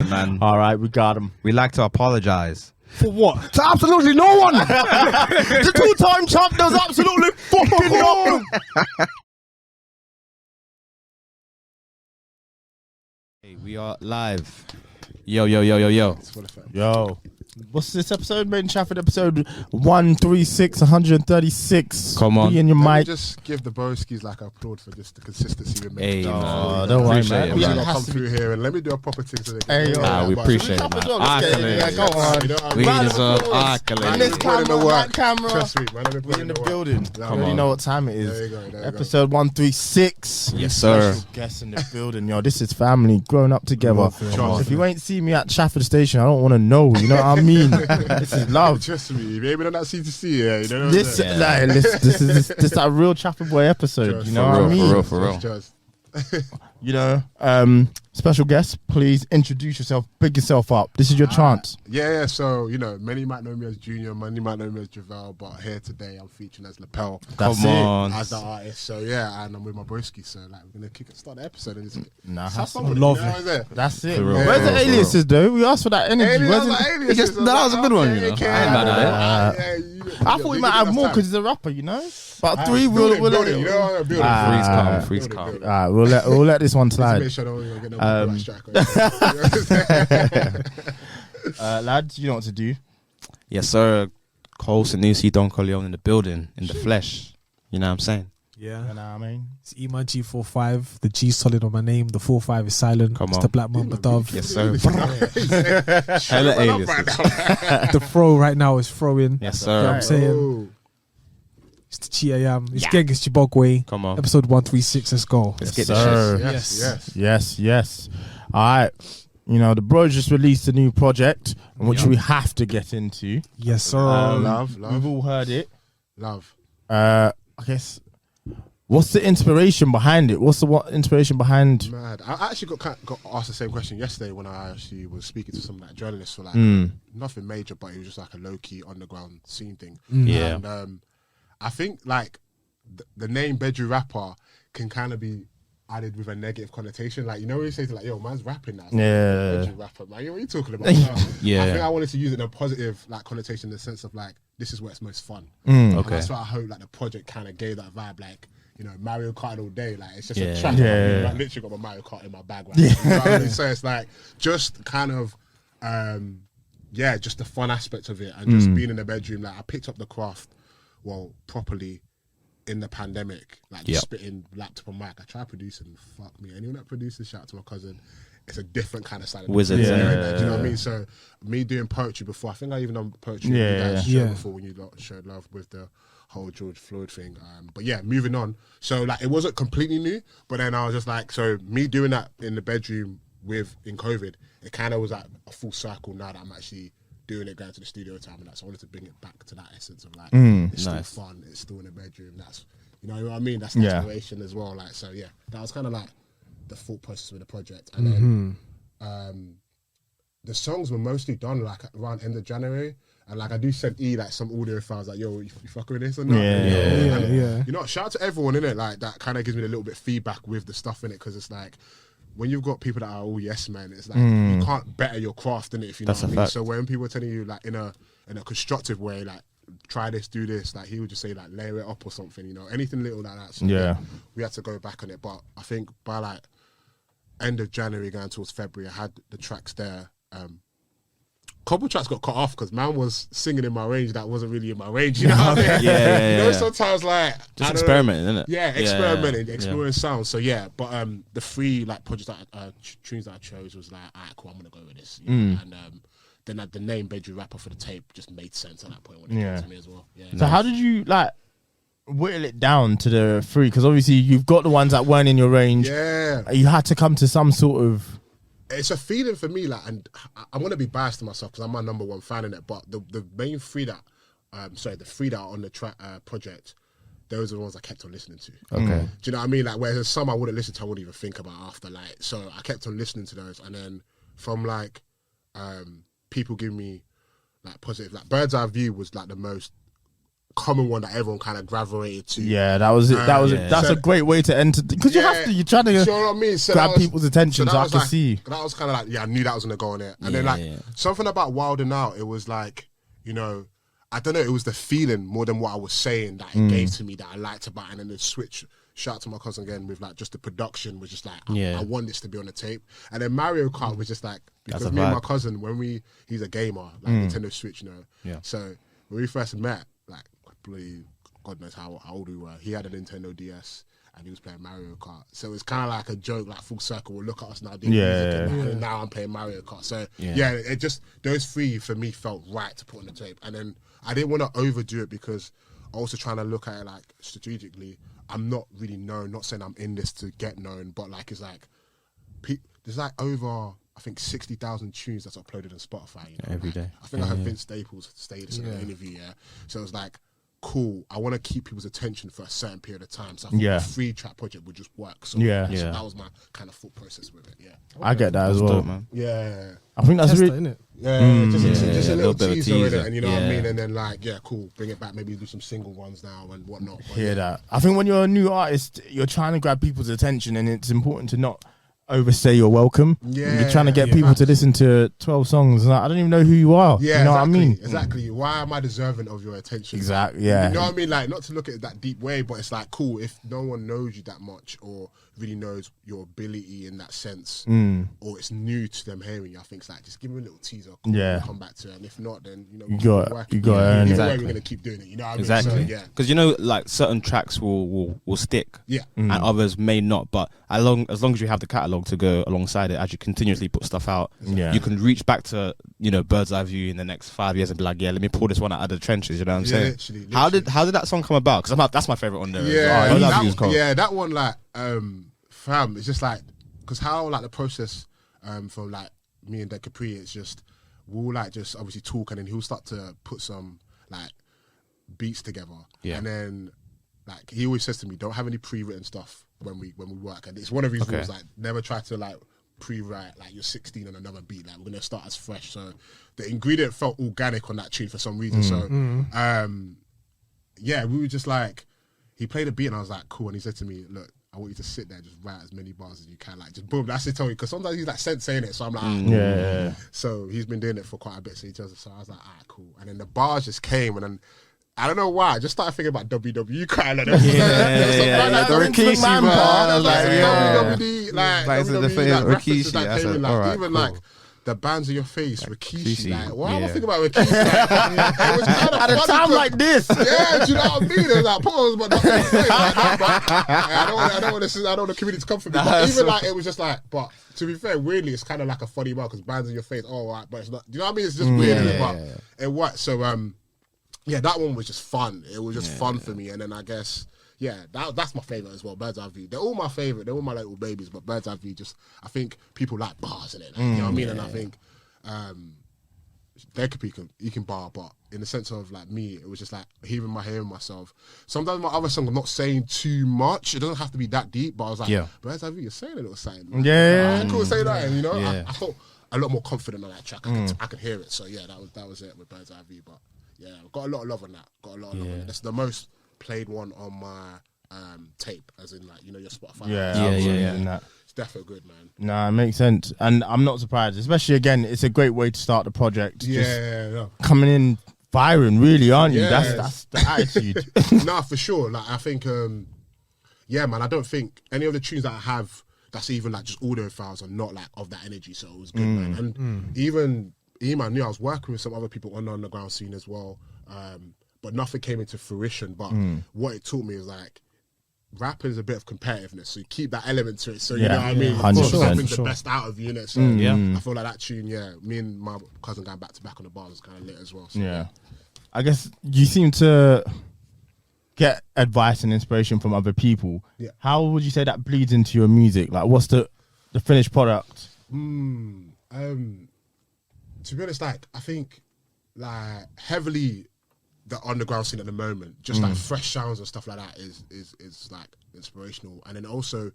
man. All right, we got him. We like to apologize. For what? To absolutely no one. The two-time champ does absolutely fucking nothing. Hey, we are live. Yo. What's this episode? Made in Chafford, episode 136, 136. Come on. Be in your Let me mic. just give the broskies like a applaud for just the consistency we make. Hey, man. Don't worry, Appreciate man. it, We man. gotta has come to through here and let me do a proper thing today. Hey, yo. We But appreciate should we it, clap man. as well? Let's get it. Yeah, Accolades. go on. You know what I We mean? deserve applause. accolades. And this Put in the camera, work. that camera. Trust me, man. Let me put We in the work. building. Come You already on. know what time it is. There you go. There you go. Episode 136. Yes, sir. Special guests in the building, yo. This is family growing up together. Trust If you me. ain't seen me at Chafford Station, I don't want to know. You know what I mean? This is love. Trust me. If you ain't been on that C2C, yeah, you know what This, I'm saying? like, this that real Chafford boy episode. Just You know for what I real, mean? for real. Just. You know, special guest, please introduce yourself, pick yourself up. This is your chance. Yeah. So, you know, many might know me as Junior, many might know me as Javel, but here today I'm featuring as Lapel. That's Come it. on. As the artist, so yeah, and I'm with my broski, so like we're gonna start the episode and just Nah, have fun with it, love you know it. what I'm saying? That's it. For real, Where's for the real, for aliases though? We asked for that energy. Alias, Where's like, it? alias, Just- it's like, that was a good one, okay, you know. okay, I ain't mad at yeah, I thought we might have more because he's a rapper, you know. But three, we'll build let it, you know, build it. Freeze Build calm. it. All right, we'll let this one Let's make slide. sure I don't get no copyright strike. Lads, you know what to do. Yes, sir. Cole Sanusi, Don Corleone in the building, in the flesh. You know what I'm saying? Yeah. You know what I mean? It's Eman G45. The G solid on my name. The 45 is silent. Come it's on. the Black Mamba Dove. Yes, sir. Hella Hella aliases. The throw right now is throwing. Yes, You know what sir. I'm saying? Oh, It's the Chi I am. It's Genghis Chibokwe. Come on. Episode 136. Let's go. Let's Yes, get sir. this shit. yes. Yes. All right. You know, the bros just released a new project, which we have to get into. Yes, sir. Love. We've all heard it. Love. I guess. What's the inspiration behind it? What's the inspiration behind? Mad. I actually got asked the same question yesterday when I actually was speaking to some like journalists for like nothing major, but it was just like a low key underground scene thing. Yeah. And I think like the name Bedroom Rapper can kind of be added with a negative connotation. Like, you know, when you say to like, yo, man's rapping now. It's like, Yeah. Bedroom Rapper, man. What are you talking about? Yeah. I think I wanted to use it in a positive like connotation in the sense of like, this is where it's most fun. Okay. And that's why I hope like the project kind of gave that vibe, like, you know, Mario Kart all day. Like, it's just Yeah. a track. Yeah. Like, literally got my Mario Kart in my bag right now. You know what I mean? So it's like just kind of, just the fun aspect of it and just being in the bedroom. Like, I picked up the craft, properly in the pandemic. Like, just spitting laptop and mic. I tried producing. Fuck me. Anyone that produces, shout out to my cousin. It's a different kind of side of the Wizard. business, Yeah. like, do you know what I mean? So me doing poetry before, I think I even done poetry with Yeah, you guys' yeah. show before when you lot showed love with the whole George Floyd thing. But yeah, moving on. So like it wasn't completely new, but then I was just like, so me doing that in the bedroom in COVID, it kind of was like a full circle now that I'm actually doing it, going to the studio time and that. So I wanted to bring it back to that essence of like, it's nice. still fun, it's still in the bedroom. That's, you know what I mean? That's the Yeah. inspiration as well. Like, so yeah, that was kind of like the thought process with the project. And then the songs were mostly done like around end of January, and like I do send like some audio files like, yo, you fuck with this or not? Yeah. You know, shout out to everyone in it. Like that kind of gives me a little bit feedback with the stuff in it, because it's like when you've got people that are all yes men, it's like you can't better your craft in it, if you know That's what I a mean. fact. So when people are telling you like in a constructive way, like try this, do this, like he would just say like layer it up or something, you know, anything little like that. So Yeah. we had to go back on it, but I think by like end of January going towards February, I had the tracks there. Couple tracks got cut off because man was singing in my range that wasn't really in my range. You know what I mean? Yeah. You know, sometimes like Just I don't know, experimenting, isn't it? Yeah, experimenting, Yeah. exploring sounds. So yeah, but the three like projects that tunes that I chose was like, alright, cool, I'm gonna go with this. You know? And then the name Bedroom Rapper for the tape just made sense at that point when it came to me as well. Yeah. So how did you like whittle it down to the three? Because obviously you've got the ones that weren't in your range. Yeah. You had to come to some sort of. It's a feeling for me, like, and I want to be biased to myself because I'm my number one fan in it. But the main three that, the three that are on the track project, those are the ones I kept on listening to. Okay. Do you know what I mean? Like, whereas there's some I wouldn't listen to, I wouldn't even think about after. Like, so I kept on listening to those, and then from like, people give me like positive, like Bird's Eye View was like the most common one that everyone kind of gravitated to. Yeah, that was it. That's a great way to enter because you have to. You're trying to you know what I mean? So grab people's attention, so I can like, see. That was kind of like, I knew that was gonna go on it, and then like something about Wild and Out. It was like, you know, I don't know. It was the feeling more than what I was saying that it gave to me that I liked about, and then the switch. Shout out to my cousin again with like just the production was just like I want this to be on the tape, and then Mario Kart was just like because me and my cousin he's a gamer like Nintendo Switch, you know. Yeah. So when we first met, like God knows how old we were, he had a Nintendo DS and he was playing Mario Kart. So it's kind of like a joke, like full circle. Well, look at us now doing music, and now I'm playing Mario Kart. So it just those three for me felt right to put on the tape, and then I didn't want to overdo it because I was also trying to look at it like strategically. I'm not really known, not saying I'm in this to get known, but like it's like there's like over I think 60,000 tunes that's uploaded on Spotify, you know, every day. I think I heard Vince Staples say this in an interview, so it was like cool, I want to keep people's attention for a certain period of time, so I think a 3-track project would just work. So that was my kind of thought process with it. I get that as well, man. I think that's really innit? Just a little teaser in it, and you know what I mean, and then like cool, bring it back, maybe do some single ones now and whatnot. But hear that. I think when you're a new artist, you're trying to grab people's attention, and it's important to not overstay your welcome. You're trying to get people to listen to 12 songs. Like, I don't even know who you are. You know what I mean? Exactly. Why am I deserving of your attention? Exactly. You know what I mean? Like, not to look at it that deep way, but it's like cool if no one knows you that much or really knows your ability in that sense, or it's new to them hearing you. I think it's like just give them a little teaser. Cool, come back to it, and if not, then you know you got to earn it. We're gonna keep doing it. You know what I mean? Exactly. So, because you know, like certain tracks will stick, and others may not. But as long as you have the catalog to go alongside it, as you continuously put stuff out, you can reach back to Bird's Eye View in the next 5 years and be like, let me pull this one out of the trenches. You know what I'm saying? Literally. How did that song come about? Because that's my favorite on there. That one like fam, it's just like because how like the process from like me and Dead Capri, it's just we'll like just obviously talk and then he'll start to put some like beats together, and then like he always says to me, don't have any pre-written stuff when we work, and it's one of his rules, like never try to like pre-write like you're 16 on another beat, like we're gonna start as fresh. So the ingredient felt organic on that tune for some reason. So we were just like, he played a beat and I was like cool, and he said to me, look, I want you to sit there, just write as many bars as you can, like just boom. That's it, Tony. Because sometimes he's like saying it, so I'm like, So he's been doing it for quite a bit. So he tells us. So I was like, cool. And then the bars just came, and then I don't know why, I just started thinking about WWE kind of. The Rikishi bar. I was like, WWE, like Rikishi. That came in, like even like the bands of your face, Rikishi. Like, why am I thinking about Rikishi? Like, it was kind of at a time like this. Do you know what I mean? It was like pause, but not I don't want the community to come for me. But even like it was just like, but to be fair, weirdly, it's kind of like a funny bar because bands in your face. Oh, right, but it's not. Do you know what I mean? It's just weird, but it worked. So that one was just fun. It was just fun for me, and then I guess. Yeah, that's my favourite as well, Bird's Eye View. They're all my favourite. They're all my little babies, but Bird's Eye View I think people like bars in it. Like, you know what I mean? And I think he can bar, but in the sense of like me, it was just like hearing myself. Sometimes my other songs, I'm not saying too much. It doesn't have to be that deep, but I was like, Bird's Eye View, you're saying a little something. Like, I could say that, and you know, I felt a lot more confident on that track. I could hear it. So yeah, that was it with Bird's Eye View. But yeah, got a lot of love on that. That's the most played one on my tape, as in like your Spotify. It's definitely good, man. Nah, it makes sense, and I'm not surprised. Especially again, it's a great way to start the project. Coming in firing, really, aren't you? That's the attitude. Nah, for sure. Like I think, man, I don't think any of the tunes that I have that's even like just audio files are not like of that energy. So it was good, man. And even Eman knew I was working with some other people on the underground scene as well. But nothing came into fruition. But what it taught me is like, rap is a bit of competitiveness, so you keep that element to it. So you know what I mean? 100%. Bring the best out of you, innit? So I feel like that tune, me and my cousin going back to back on the bars was kind of lit as well. So, I guess you seem to get advice and inspiration from other people. How would you say that bleeds into your music? Like, what's the finished product? To be honest, like I think like heavily the underground scene at the moment, just like fresh sounds and stuff like that is like inspirational. And then also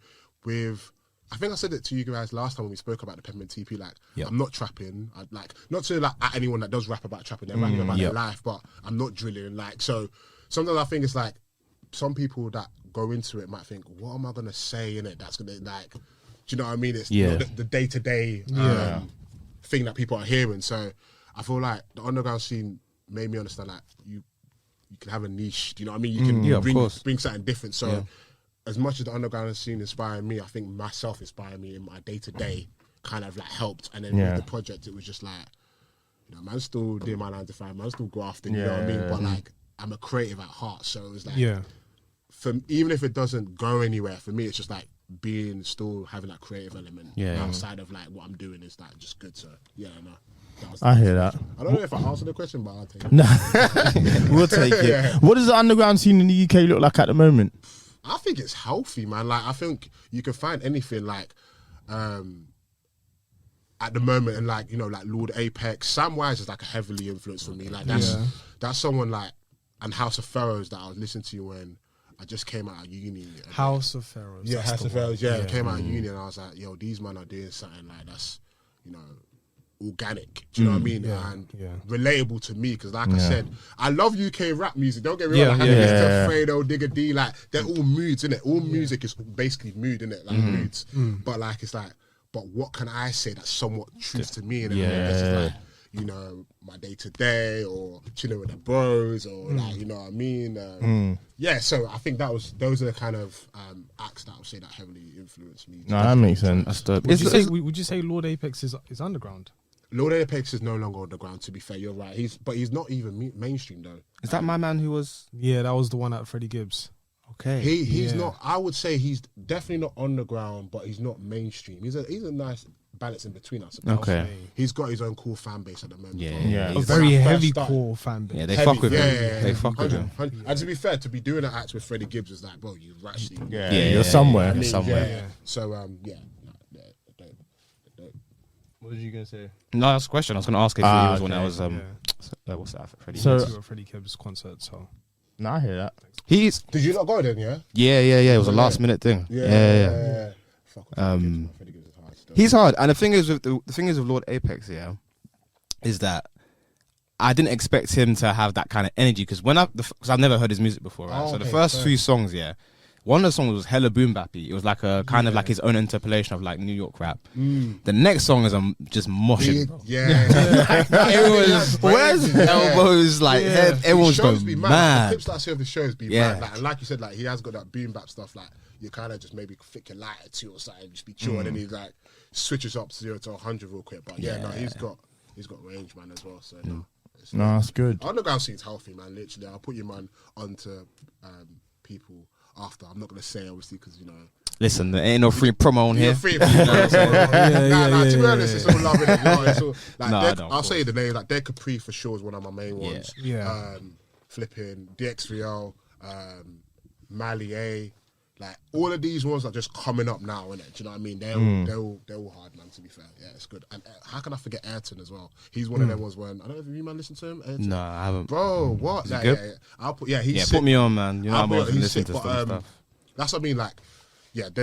with, I think I said it to you guys last time when we spoke about the Peppermint TP, like I'm not trapping. I like not to like at anyone that does rap about trapping, they're rapping about their life, but I'm not drilling. Like so sometimes I think it's like some people that go into it might think, what am I gonna say in it that's gonna like, do you know what I mean? It's not the day-to-day thing that people are hearing. So I feel like the underground scene made me understand like you can have a niche. Do you know what I mean? You can bring something different. So as much as the underground scene inspired me, I think myself inspired me in my day-to-day kind of like helped. And then with the project, it was just like, you know, man, still doing my 9 to 5, man, still grafting, you know what I mean? But like, I'm a creative at heart. So it was like, even if it doesn't go anywhere, for me, it's just like still having that creative element outside of like what I'm doing is like just good. So I hear that. I don't know if I answered the question, but I'll take it. No, we'll take it. What does the underground scene in the UK look like at the moment? I think it's healthy, man. Like, I think you can find anything like at the moment, and like, you know, like Lord Apex, Sam Wise is like a heavily influenced for me. Like that's someone like, and House of Pharaohs that I was listening to when I just came out of uni. House of Pharaohs. Yeah, House of Pharaohs. Yeah, came out of uni, and I was like, yo, these men are doing something like that's, you know, organic. Do you know what I mean? And relatable to me, because like I said, I love UK rap music. Don't get me wrong. Like, I listen to Fredo, Digga D. Like, they're all moods, innit? All music is basically mood, innit? Like moods. But like, it's like, but what can I say that's somewhat truth to me? And that's just like, you know, my day to day, or chilling with the bros, or like, you know what I mean? Yeah, so I think those are the kind of acts that I would say that heavily influenced me. No, that makes sense. That's dope. Would you say Lord Apex is underground? Lord Apex is no longer underground, to be fair. You're right. He's not even mainstream though. Is that my man who was? Yeah, that was the one at Freddie Gibbs. Okay. He's not. I would say he's definitely not underground, but he's not mainstream. He's a nice balance in between, I suppose. Okay. He's got his own cool fan base at the moment. A very heavy core fan base. Yeah, they fuck with him. They fuck with him. And to be fair, to be doing an act with Freddie Gibbs is like, bro, you actually you're somewhere. So What was you gonna say? No, that's a question. I was gonna ask if he was one that was what's that? Freddie. So a Freddie Gibbs concert. So no, I hear that. Did you not go then? Yeah. Yeah. It was a last minute thing. Yeah. He's hard, and the thing is with Lord Apex, is that I didn't expect him to have that kind of energy, because because I've never heard his music before, right? So the first few songs, one of the songs was hella boom bappy. It was like a kind of like his own interpolation of like New York rap. The next song is just moshing. Where's his elbows? Like everyone's going mad. The clips that I see of the shows be mad. Like, and like you said, like he has got that boom bap stuff. Like you kind of just maybe flick your lighter to or something, just be chill, and then he like switches up 0 to 100 real quick. But he's got range, man, as well. So no, that's good. Underground scene's healthy, man. Literally, I'll put you, man, onto people after. I'm not gonna say obviously because you know. Listen, there ain't no free promo on here. Free, to be honest, it's all love in it. No, it's all, like, I'll say the name. Like Dead Capri for sure is one of my main ones. Flipping DX3L, Mali A. Like all of these ones are just coming up now, innit? Do you know what I mean? They're all hard, man. To be fair, yeah, it's good. And how can I forget Ayrton as well? He's one of them ones when I don't know if you man listen to him. Ayrton? No, I haven't. Bro, what? Like, good? I'll put he's put me on, man. You know I'm always listening to stuff. That's what I mean. Like,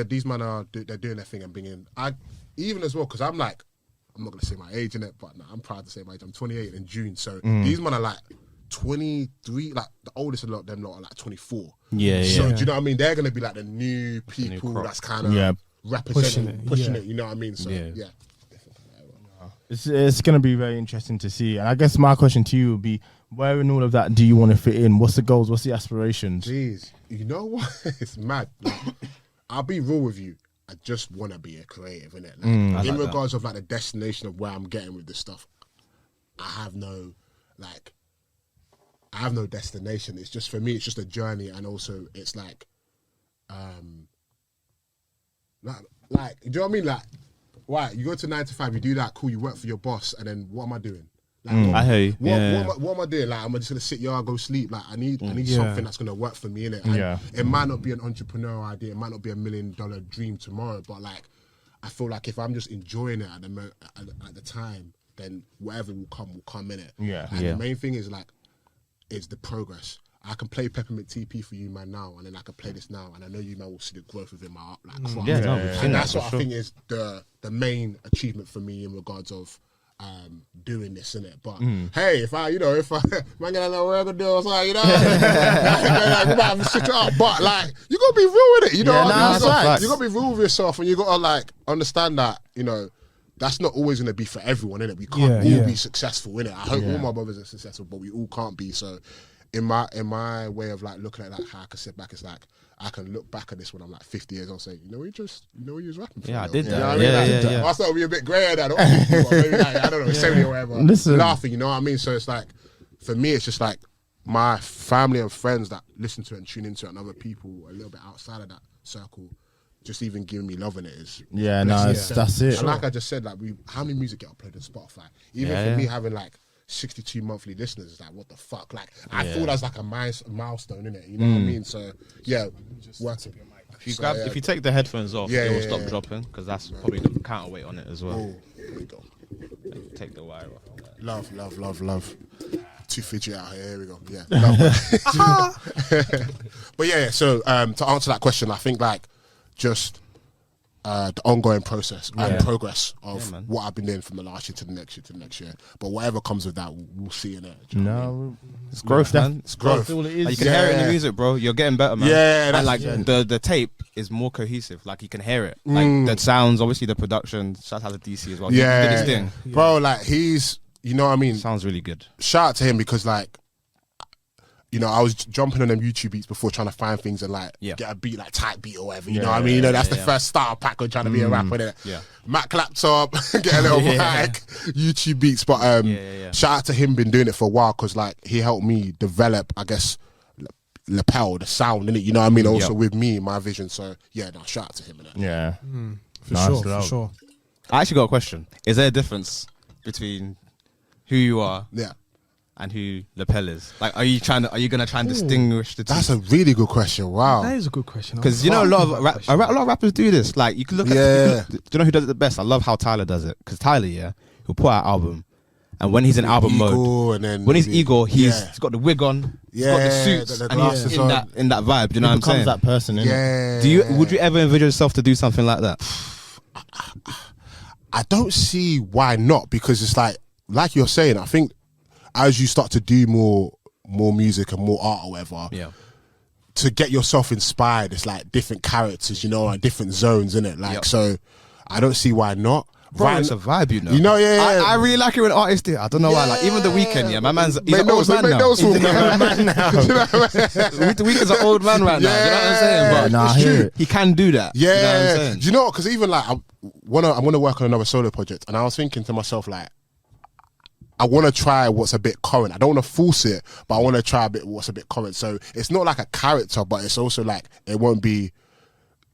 these men they're doing their thing and bringing. Even as well, because I'm like, I'm not gonna say my age in it, but I'm proud to say my age. I'm 28 in June, so these men are like 23. Like the oldest of them lot are like 24. So do you know what I mean? They're gonna be like the new people that's kind of representing, pushing it. You know what I mean? So it's gonna be very interesting to see. And I guess my question to you would be, where in all of that do you want to fit in? What's the goals? What's the aspirations? Jeez, you know what? It's mad. Like, I'll be real with you. I just want to be a creative, innit? Like, in regards of like the destination of where I'm getting with this stuff, I have no destination. It's just, for me, it's just a journey, and also it's like, do you know what I mean? Like, right, you go to 9 to 5, you do that, cool, you work for your boss, and then what am I doing? Like, I hear you. What am I doing? Like, am I just gonna sit here and go sleep? Like, I need something that's gonna work for me, innit? And it might not be an entrepreneurial idea, it might not be $1 million dream tomorrow, but like, I feel like if I'm just enjoying it at the time, then whatever will come in it. The main thing is like, it's the progress. I can play Peppermint TP for you, man, now, and then I can play this now, and I know you, man, will see the growth within my craft. And that's what I think is the main achievement for me in regards of doing this, innit? But hey, if I man gonna know what I'm gonna do or something, you know, like, we might have to stick it up. But like, you gotta be real with it, you know. You gotta be real with yourself, and you gotta like understand that, you know, that's not always gonna be for everyone, innit? We can't all be successful, innit? I hope all my brothers are successful, but we all can't be. So, in my way of like looking at that, how I can sit back, it's like I can look back at this when I'm like 50 years old and say, you know, you was rapping for. Yeah, I did that. You know what I mean? I thought it'd be a bit grayer than maybe like, I don't know, 70 or whatever. Laughing, you know what I mean? So it's like, for me, it's just like my family and friends that listen to it and tune into it, and other people a little bit outside of that circle, just even giving me love in it is. Yeah, no, that's it. And like I just said, like how many music get uploaded on Spotify? Even for me having like 62 monthly listeners, is like, what the fuck? Like, I thought that's like a milestone, innit? You know what I mean? So, yeah, work it. If you take the headphones off, it will stop dropping, because that's probably the counterweight on it as well. Oh, here we go. Take the wire off. Love. Too fidgety out here. we go. Yeah. But yeah, so to answer that question, I think like just the ongoing process and progress of what I've been doing from the last year to the next year. But whatever comes with that, we'll see in it. It's growth, man. It's growth. All it is. Like, you can hear it in the music, bro. You're getting better, man. Yeah, and like the tape is more cohesive. Like, you can hear it. Like the sounds, obviously the production. Shout out to DC as well. Yeah, he did his thing, bro. Like, he's, you know what I mean. Sounds really good. Shout out to him, because like, you know, I was jumping on them YouTube beats before, trying to find things and like get a beat, like type beat or whatever. You know what I mean? You know, that's the first starter pack of trying to be a rapper, innit? Yeah. Mac laptop, get a little mic, YouTube beats. But shout out to him, been doing it for a while, because like he helped me develop, I guess, PELLE, the sound, innit? You know what I mean? Also with me, my vision. So yeah, no, shout out to him, innit? Yeah. For sure. I actually got a question. Is there a difference between who you are and who PELLE is? Like, are you gonna try and distinguish the two? That's a really good question. Wow. That is a good question. Because you know, a lot of rappers do this. Like, you can look at. Do you know who does it the best? I love how Tyler does it. Because Tyler, he'll put out an album, and when he's in album mode, when he's Igor, he's got the wig on, he's got the suits, and he's in that vibe. Do you know what I'm saying? That person. Yeah. Would you ever envision yourself to do something like that? I don't see why not, because it's like you're saying, I think as you start to do more music and more art or whatever, to get yourself inspired, it's like different characters, you know, like different zones, innit? Like, so I don't see why not. Bro, it's a vibe, you know. You know, I really like it when artists do. I don't know why. Like, even The Weeknd, my man's he's an old man now. He's an old man now. The Weeknd's an old man right now. You know what I'm saying? But it's true. He can do that. Yeah. You know what I'm saying? Do you know what? Because even like, I'm gonna work on another solo project, and I was thinking to myself, like, I want to try what's a bit current. I don't want to force it, but I want to try what's a bit current. So it's not like a character, but it's also like, it won't be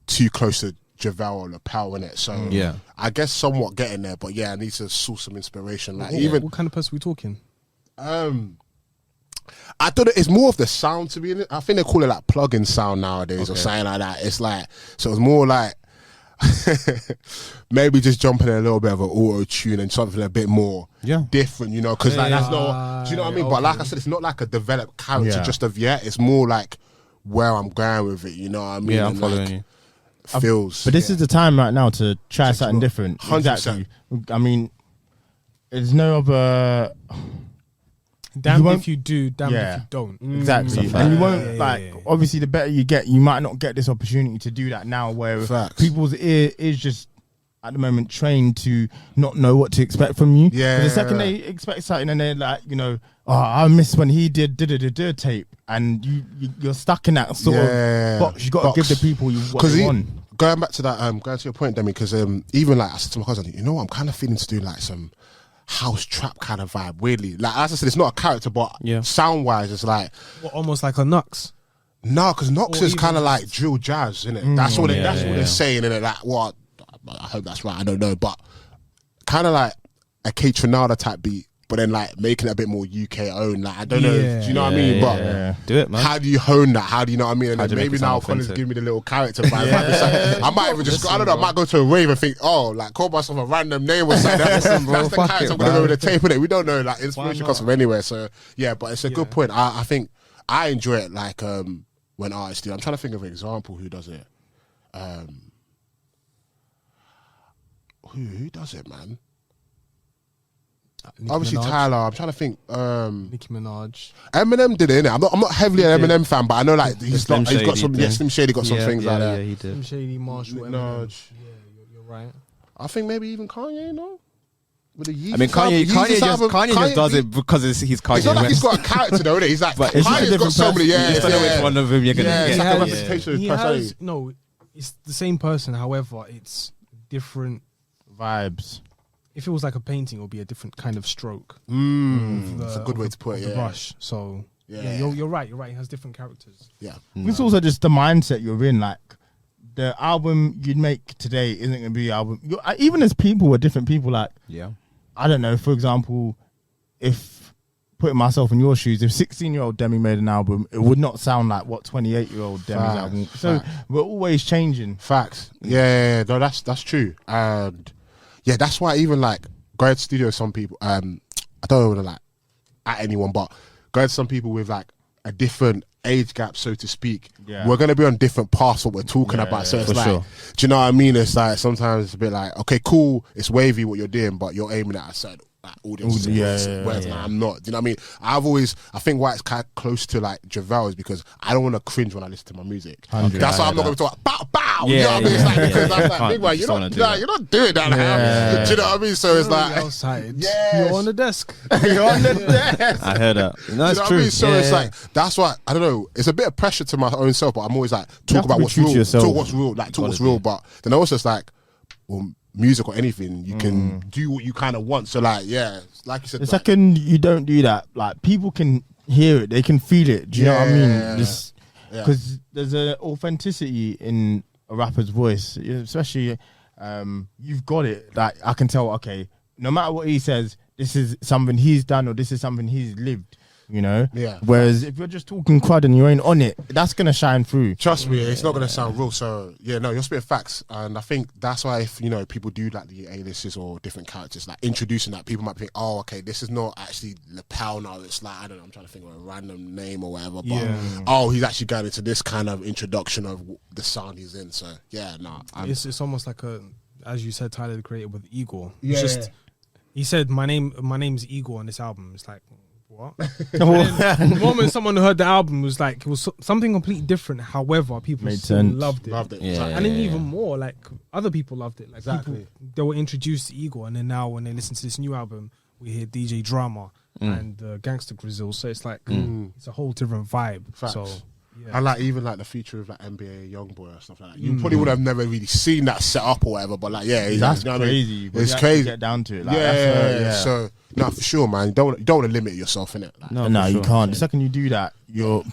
too close to Javel or PELLE in it. So I guess somewhat getting there, but I need to source some inspiration. Like, what kind of person are we talking? I don't know. It's more of the sound, to be in it. I think they call it like plug-in sound nowadays or something like that. It's like, so it's more like maybe just jumping in a little bit of an auto tune and something a bit more different, you know, because like that's not. Do you know what I mean? But like I said, it's not like a developed character just of yet. It's more like where I'm going with it. You know what I mean? Yeah, I'm following you. Feels. But this is the time right now to try something different. 100%. Exactly. I mean, there's no other. Damn if you do, damn if you don't. Exactly. And you won't, obviously the better you get, you might not get this opportunity to do that now, where people's ear is just at the moment trained to not know what to expect from you. Yeah. The second they expect something and they're like, you know, oh, I miss when he did tape, and you're stuck in that sort of box. You got to give the people what they want. Going back to that, going to your point, Demi, because even like I said to my cousin, you know what, I'm kind of feeling to do like some house trap kind of vibe, weirdly. Like, as I said, it's not a character, but sound wise, it's like almost like a Nux. No, because Nux is kind of like drill jazz, isn't it? That's what they're saying, innit? Like, what? I hope that's right. I don't know, but kind of like a K Trinada type beat, but then like making it a bit more UK own. Like, I don't know. Do you know what I mean? But do it, man. How do you hone that? How do you know what I mean? And then maybe now Connor's give me the little character vibe. I might even just, I don't know, I might go to a rave and think, oh, like call myself a random name or something. That's the character I'm going to go with the tape in it. We don't know. Like, inspiration comes from anywhere. So yeah, but it's a good point. I think I enjoy it like when artists do. I'm trying to think of an example who does it. Who does it, man? obviously Minaj. Tyler. I'm trying to think. Nicki Minaj. Eminem did it, innit? I'm not heavily an Eminem fan, but I know like he's got some. thing. Yeah, Slim Shady got some things like that. Yeah, he did. Slim Shady, Marshall, Minaj. Yeah, you're right. I think maybe even Kanye, no? With the Yeezus I mean, Kanye just does it because he's Kanye. It's not like he's got a character though, innit? He's like, But Kanye's got so many, You just don't know which one of them you're gonna it's get. like a representation of He personality. has, no, it's the same person. However, it's different vibes. If it was like a painting, it would be a different kind of stroke. That's a good way to put it. The Yeah. brush. So yeah, you're right. You're right. He has different characters. Yeah. It's also just the mindset you're in. Like the album you'd make today isn't going to be album. Even as people, we're different people. Like I don't know. For example, if putting myself in your shoes, if 16-year-old Demi made an album, it would not sound like what 28-year-old Demi's album. So we're always changing. Facts. Yeah. No, that's true. And yeah, that's why even like going to studio, some people, I don't want to like at anyone, but going to some people with like a different age gap, so to speak, we're going to be on different paths what we're talking about. So it's like, do you know what I mean? It's like sometimes it's a bit like, okay, cool, it's wavy what you're doing, but you're aiming at a certain audience. Whereas I'm not. Do you know what I mean? I think why it's kind of close to like Javel is because I don't want to cringe when I listen to my music. That's why I'm not going to talk bow bow. You know what I mean? It's like because I'm like, big man, you're not doing that. Do you know what I mean? So it's like outside. You're on the desk. You're on the desk. I heard that. No, it's true. So it's like that's why I don't know. It's a bit of pressure to my own self, but I'm always like talk about what's real. Talk what's real. Like talk what's real. But then also it's like, well, music or anything, you can do what you kind of want. So like, yeah, like you said, the second you don't do that, like people can hear it, they can feel it. Do you know what I mean? Because there's an authenticity in a rapper's voice, especially you've got it. Like I can tell, okay, no matter what he says, this is something he's done or this is something he's lived. You know, Whereas if you're just talking crud and you ain't on it, that's gonna shine through. Trust me, it's not gonna sound real. So yeah, no, you're spitting facts, and I think that's why if people do like the A-listers or different characters, like introducing that, people might think, oh, okay, this is not actually Lapel now. It's like I don't know, I'm trying to think of a random name or whatever. But oh, he's actually going into this kind of introduction of the sound he's in. So yeah, no, it's almost like as you said, Tyler the Creator with Igor. Just he said my name's Igor on this album. It's like. What? The moment someone heard the album was like it was something completely different. However, people still loved it. And then even more, like other people loved it. Like people, they were introduced to Igor, and then now when they listen to this new album, we hear DJ Drama and Gangsta Grizzle. So it's like it's a whole different vibe. Facts. So. Yeah. And like even like the feature of like NBA Youngboy or stuff like that. You probably would have never really seen that set up or whatever, but like that's crazy. It's crazy. Get down to it. Like, So no, for sure, man. You don't want to limit yourself in it. Like, no, you can't. The second you do that, you're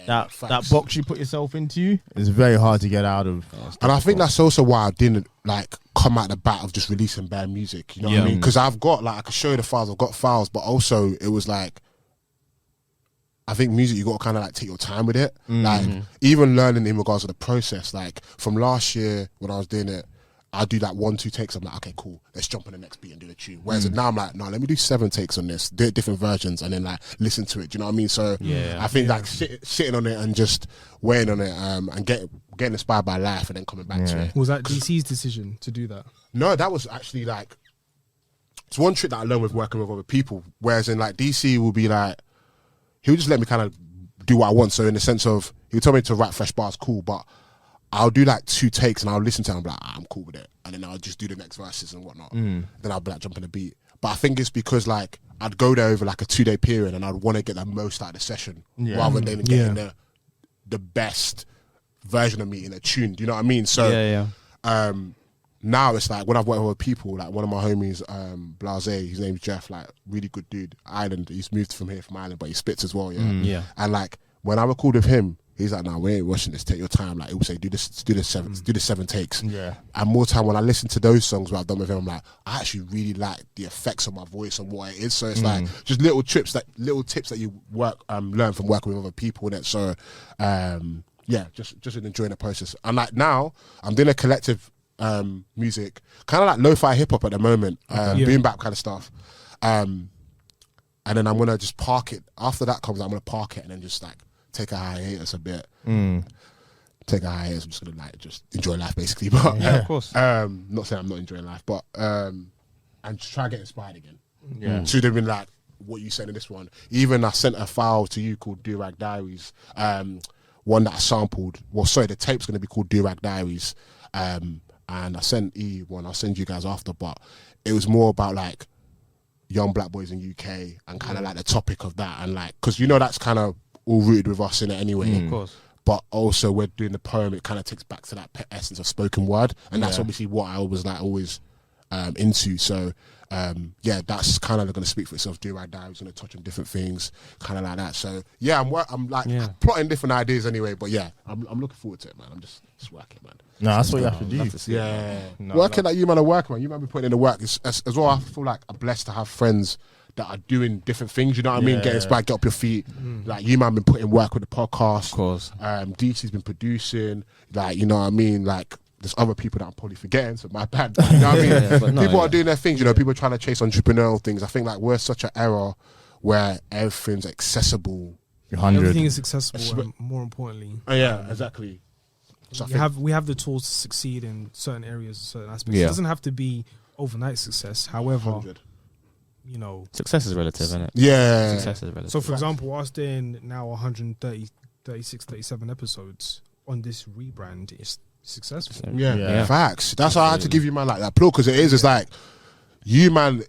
that box you put yourself into is very hard to get out of. And I think that's also why I didn't like come out the bat of just releasing bad music. You know what I mean? Because I've got like I can show you the files. I've got files, but also it was like. I think music, you got to kind of like take your time with it. Like even learning in regards to the process, like from last year when I was doing it, I'd do like 1-2 takes. I'm like, okay, cool. Let's jump on the next beat and do the tune. Whereas now I'm like, no, let me do 7 takes on this, do it different versions and then like listen to it. Do you know what I mean? So I think like sitting on it and just weighing on it and getting inspired by life and then coming back to it. Was that DC's decision to do that? No, that was actually like, it's one trick that I learned with working with other people. Whereas in like DC will be like, he would just let me kind of do what I want. So in the sense of, he would tell me to write fresh bars, cool, but I'll do like 2 takes and I'll listen to it and be like, I'm cool with it. And then I'll just do the next verses and whatnot. Then I'll be like jumping the beat. But I think it's because like, I'd go there over like a 2-day period and I'd want to get the most out of the session rather than getting the best version of me in a tune. Do you know what I mean? So now it's like when I've worked with people, like one of my homies, Blase, his name's Jeff, like really good dude, Ireland. He's moved from here, from Ireland, but he spits as well, And like when I record with him, he's like, "No, we ain't rushing this. Take your time." Like he'll say, "Do this 7 takes." And more time when I listen to those songs where I've done with him, I'm like, I actually really like the effects of my voice and what it is. So it's like just little tips that you learn from working with other people in it. So just enjoying the process. And like now, I'm doing a collective. Music, kind of like lo-fi hip-hop at the moment, boom bap kind of stuff, and then I'm gonna just park it. After that comes, I'm gonna park it and then just like take a hiatus a bit. Take a hiatus. I'm just gonna like just enjoy life basically. But of course, not saying I'm not enjoying life, but and just try to get inspired again. Yeah. Should have been like what you said in this one. Even I sent a file to you called Do-Rag Diaries, one that I sampled. Well, sorry, the tape's going to be called Do-Rag Diaries. And I sent E one, I'll send you guys after, but it was more about like young black boys in UK and kind of like the topic of that. And like, because that's kind of all rooted with us in it anyway. Of course. But also we're doing the poem, it kind of takes back to that essence of spoken word. And that's obviously what I was like always into. So that's kind of going to speak for itself. Do-Rag Diaries, going to touch on different things, kind of like that. So I'm plotting different ideas anyway. But I'm looking forward to it, man. I'm just working, man. No, that's what you have to do. Working like you man are working, man. You might be putting in the work. As well, I feel like I'm blessed to have friends that are doing different things. You know what I mean? Get inspired, get up your feet. Like you man been putting work with the podcast. Of course. DT's been producing. Like you know what I mean? Like there's other people that I'm probably forgetting, so my bad. You know what I mean? People are doing their things. People are trying to chase entrepreneurial things. I think like we're such an era where everything's accessible. Everything is accessible, and more importantly. Exactly. So we have the tools to succeed in certain areas, certain aspects. It doesn't have to be overnight success. However, 100. Success is relative, isn't it? Yeah. Success is relative. So, for example, us doing now 130, 36, 37 episodes on this rebrand is successful. Yeah. Facts. That's why I had to give you man like that plug, because it is. It's like you man.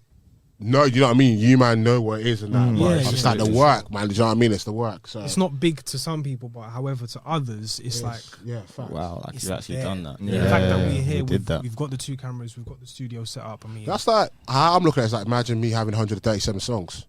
No, you know what I mean? You man know what it is and that. It's just like the work, man. Do you know what I mean? It's the work. So it's not big to some people, but however to others, it's like facts. Wow, like you've actually done that. The fact that we're here, we've got the 2 cameras, we've got the studio set up. I mean, that's like how I'm looking at it. It's like imagine me having 137 songs.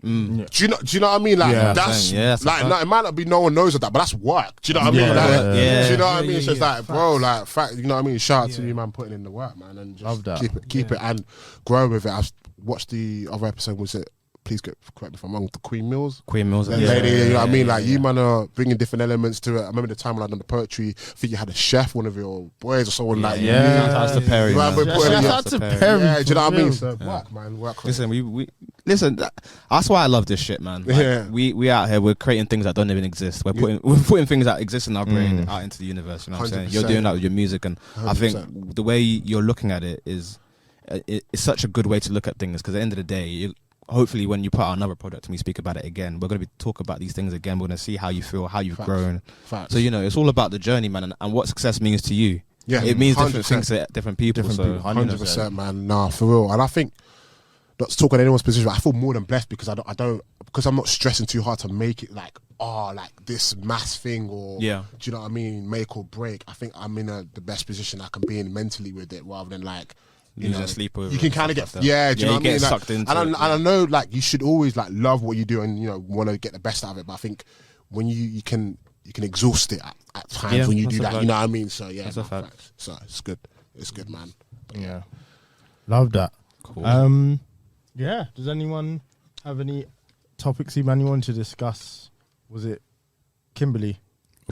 Do you know what I mean? Like that's like it might not be no one knows of that, but that's work. Do you know what I mean? Do you know what I mean? So it's like, bro, like fact, you know what I mean? Shout out to you, man, putting in the work, man, and just love that. keep it and grow with it. I've watched the other episode. Was it? Please correct me if I'm wrong. The Queen Mills. Lady, you know what I mean? Like you man are bringing different elements to it. I remember the time when I done the poetry. I think you had a chef, one of your boys or someone like you. Shout out to Perry. Shout out to Perry. Yeah, do you know what I mean? So work, man. Work. Listen, we listen. That's why I love this shit, man. Like, we out here. We're creating things that don't even exist. We're putting things that exist in our brain out into the universe. You know what I'm saying? You're doing that with your music, and 100%. I think the way you're looking at it is it's such a good way to look at things, because at the end of the day, hopefully when you put out another product and we speak about it again, we're going to be talk about these things again. We're going to see how you feel, how you've grown. Facts. So it's all about the journey, man, and what success means to you. Yeah, it means 100%. different things to different people. 100%, man. Nah, for real. And I think, not to talk on anyone's position, I feel more than blessed because because I'm not stressing too hard to make it like this mass thing or do you know what I mean, make or break. I think I'm in the best position I can be in mentally with it, rather than like sleep over. You can kind of get do you know what I mean? Sucked into and I know like you should always like love what you do and want to get the best out of it. But I think when you can exhaust it at times when you do that. You know what I mean? So that's a fact. So it's good. It's good, man. But love that. Cool. Does anyone have any topics you want to discuss? Was it Kimberly?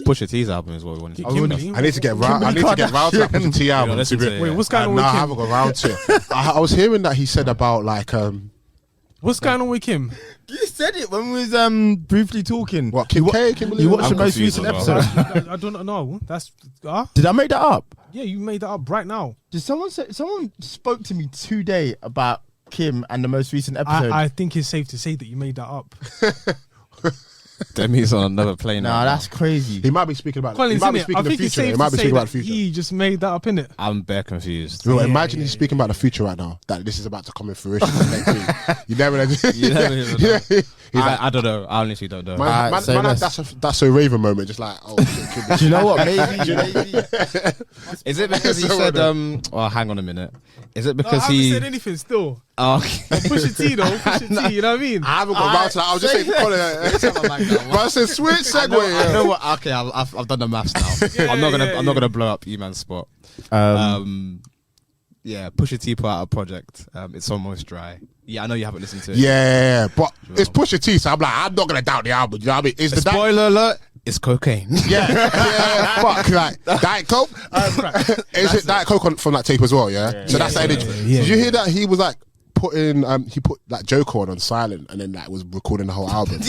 Pusha T's album is what we wanted to Kimberly? I need to get round to that Pusha T album. Wait, what's going on with Kim? I haven't got round to it. I was hearing that he said about like what's going on with Kim? You said it when we was briefly talking. What, Kimberly? You watched the most recent episode. I don't know. That's Did I make that up? Yeah, you made that up right now. Did someone spoke to me today about Kim and the most recent episode? I think it's safe to say that you made that up. Demi's on another plane. Nah, that's crazy. He might be speaking about Collins, the future. I think it's safe to say that he just made that up, innit? I'm bare confused. Bro, imagine he's speaking about the future right now. That this is about to come in fruition. You never know. I don't know. I honestly don't know. Man, that's a Raven moment. Just like, oh shit. Do you know what? Maybe. Is it because he said? Well, hang on a minute. Is it because I haven't said anything still? Oh, okay. Pusha T though. Pusha T. You know what I mean? I haven't got round to that. I was just saying, but I said switch segue. I know what. Okay, I've done the maths now. I'm not gonna blow up Eman's spot. Pusha T put out a project. It's almost dry. Yeah, I know you haven't listened to it. Yeah, but it's Pusha T, so I'm like, I'm not gonna doubt the album. You know what I mean? Is the spoiler alert? It's cocaine. Fuck, like Diet Coke. Is it Diet Coke from that tape as well? Yeah. So that's the energy. Did you hear that? He was like, put like Joker on silent and then like was recording the whole album.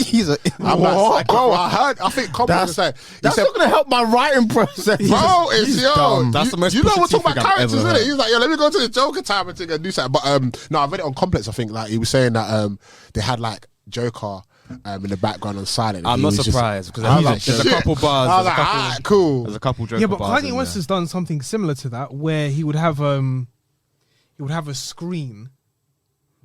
I'm like, bro, I think comments say that's not gonna help my writing process. Bro, it's dumb. That's the most you know we're talking about characters, isn't it? heard. He's like, yo, let me go to the Joker time and take a new side. But no, I read it on Complex. I think like he was saying that they had like Joker in the background on silent. I'm not surprised because there's a couple bars. I was like, alright, cool. There's a couple Joker Yeah, but bars. Kanye West has done something similar to that, where he would have a screen,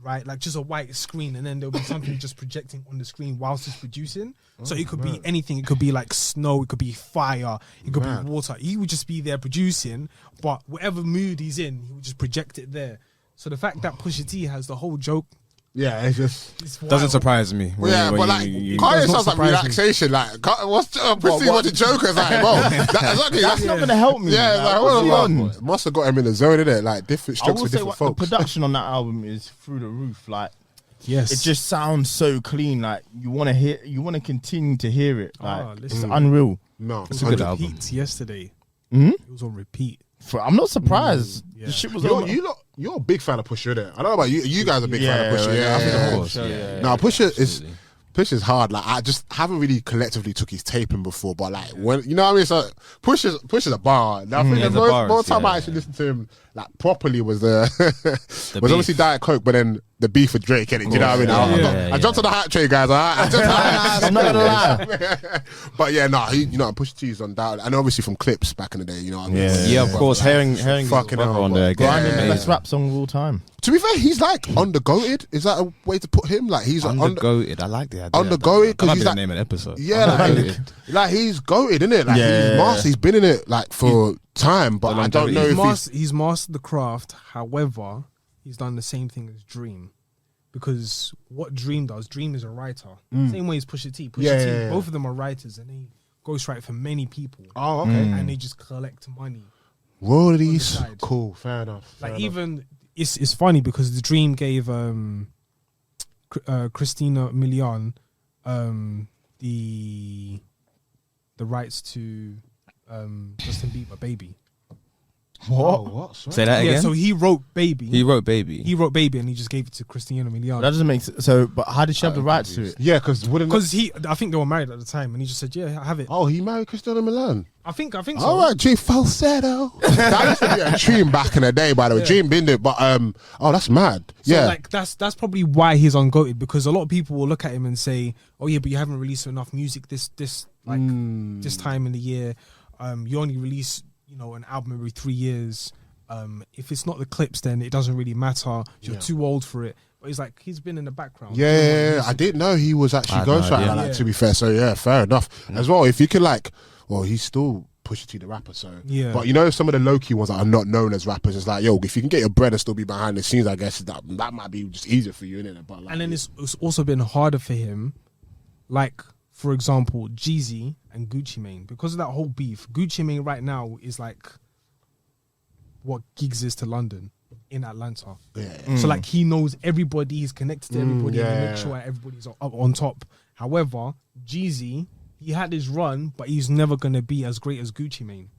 right, like just a white screen, and then there'll be something just projecting on the screen whilst he's producing. So it could be anything. It could be like snow. It could be fire. It could be water. He would just be there producing, but whatever mood he's in, he would just project it there. So the fact that Pusha T has the whole joke. Yeah, it's just doesn't surprise me. but like Kanye sounds like relaxation. Like, what's what the Joker's like? Bro, that's not gonna help me. Yeah, like, hold on. Must have got him in the zone, innit? Like different strokes for different folks. The production on that album is through the roof. Like, yes, it just sounds so clean. Like you want to continue to hear it. Like it's unreal. No, it's a good album. Yesterday, it was on repeat. I'm not surprised. The shit was on. You're a big fan of Pusha, innit? I don't know about you. You guys are a big fan of Pusha. Yeah, of course. No, Pusha's hard. Like I just haven't really collectively took his taping before, but like when you know what I mean. So Pusha's a bar. Now, I think the most time I actually listened to him like properly was obviously Diet Coke, but then the beef with Drake. Innit? Do you know what I mean? I jumped on the hype train, guys. I'm not gonna lie. But yeah, Pusha T's undoubtedly, and obviously from clips back in the day. You know what I mean? Yeah, of course. Hearing fucking on there again. The best rap song of all time. To be fair, he's like UnderGoated. Is that a way to put him? Like he's UnderGoated. I like the idea. UnderGoated because he's like name an episode. Yeah, like he's goated, isn't it? Like he's mastered. He's been in it like for time, but I don't know if he's mastered the craft. However, he's done the same thing as Dream, because what Dream is a writer. Same way as Pusha T. Pusha T, both of them are writers, and they ghostwrite for many people. Oh, okay. And they just collect money. Royalties, cool, fair enough. It's funny because the Dream gave Christina Milian the rights to Justin Bieber, Baby. What? Say that again. Yeah, so he wrote Baby. He wrote Baby, and he just gave it to Christina Milian. That doesn't make sense. So, but how did she have the rights to it? Yeah, because I think they were married at the time, and he just said, "Yeah, I have it." Oh, he married Christina Milian. I think so. All right, G falsetto. That used to be a dream back in the day, by the way. Dream been there, but that's mad. So like that's probably why he's ungoated, because a lot of people will look at him and say, "Oh yeah, but you haven't released enough music this time in the year. You only release an album every 3 years. If it's not the clips, then it doesn't really matter. You're too old for it." But he's been in the background. Yeah, I didn't know he was actually ghostwriting like that, to be fair. So yeah, fair enough. As well, if you could he's still Pusha T the rapper, so but some of the low-key ones that are not known as rappers, it's like, yo, if you can get your bread and still be behind the scenes, I guess that might be just easier for you, innit? But and then it's also been harder for him, like for example Jeezy and Gucci Mane, because of that whole beef. Gucci Mane right now is like what Giggs is to London in Atlanta. So like he knows everybody, he's connected to everybody, and he makes sure everybody's up on top. However, Jeezy, he had his run, but he's never going to be as great as Gucci Mane.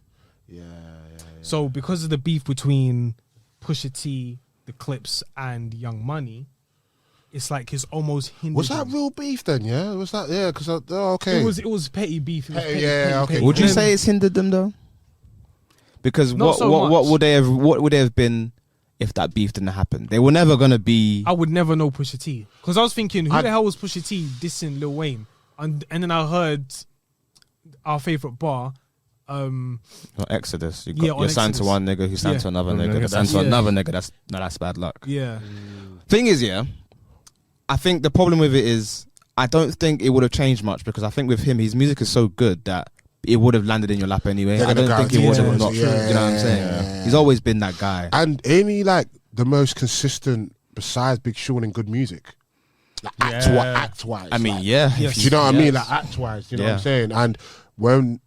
So because of the beef between Pusha T, the Clips, and Young Money, it's like it's almost hindered. Was that real beef then? Yeah, was that? Yeah, because okay, it was petty beef. Okay. Would you say it's hindered them though? Because what would they have been if that beef didn't happen? They were never gonna be. I would never know Pusha T, because I was thinking, who the hell was Pusha T dissing Lil Wayne? And then I heard our favorite bar, Exodus. You're signed to one nigga who signed to another nigga. That's signed to another nigga. That's bad luck. Yeah. Thing is, I think the problem with it is I don't think it would have changed much, because I think with him, his music is so good that it would have landed in your lap anyway. I don't think it would have not. You know what I'm saying? He's always been that guy. And ain't he like the most consistent besides Big Sean in good music? Like act wise. I mean, do you know what I mean? Like act wise, you know what I'm saying? And when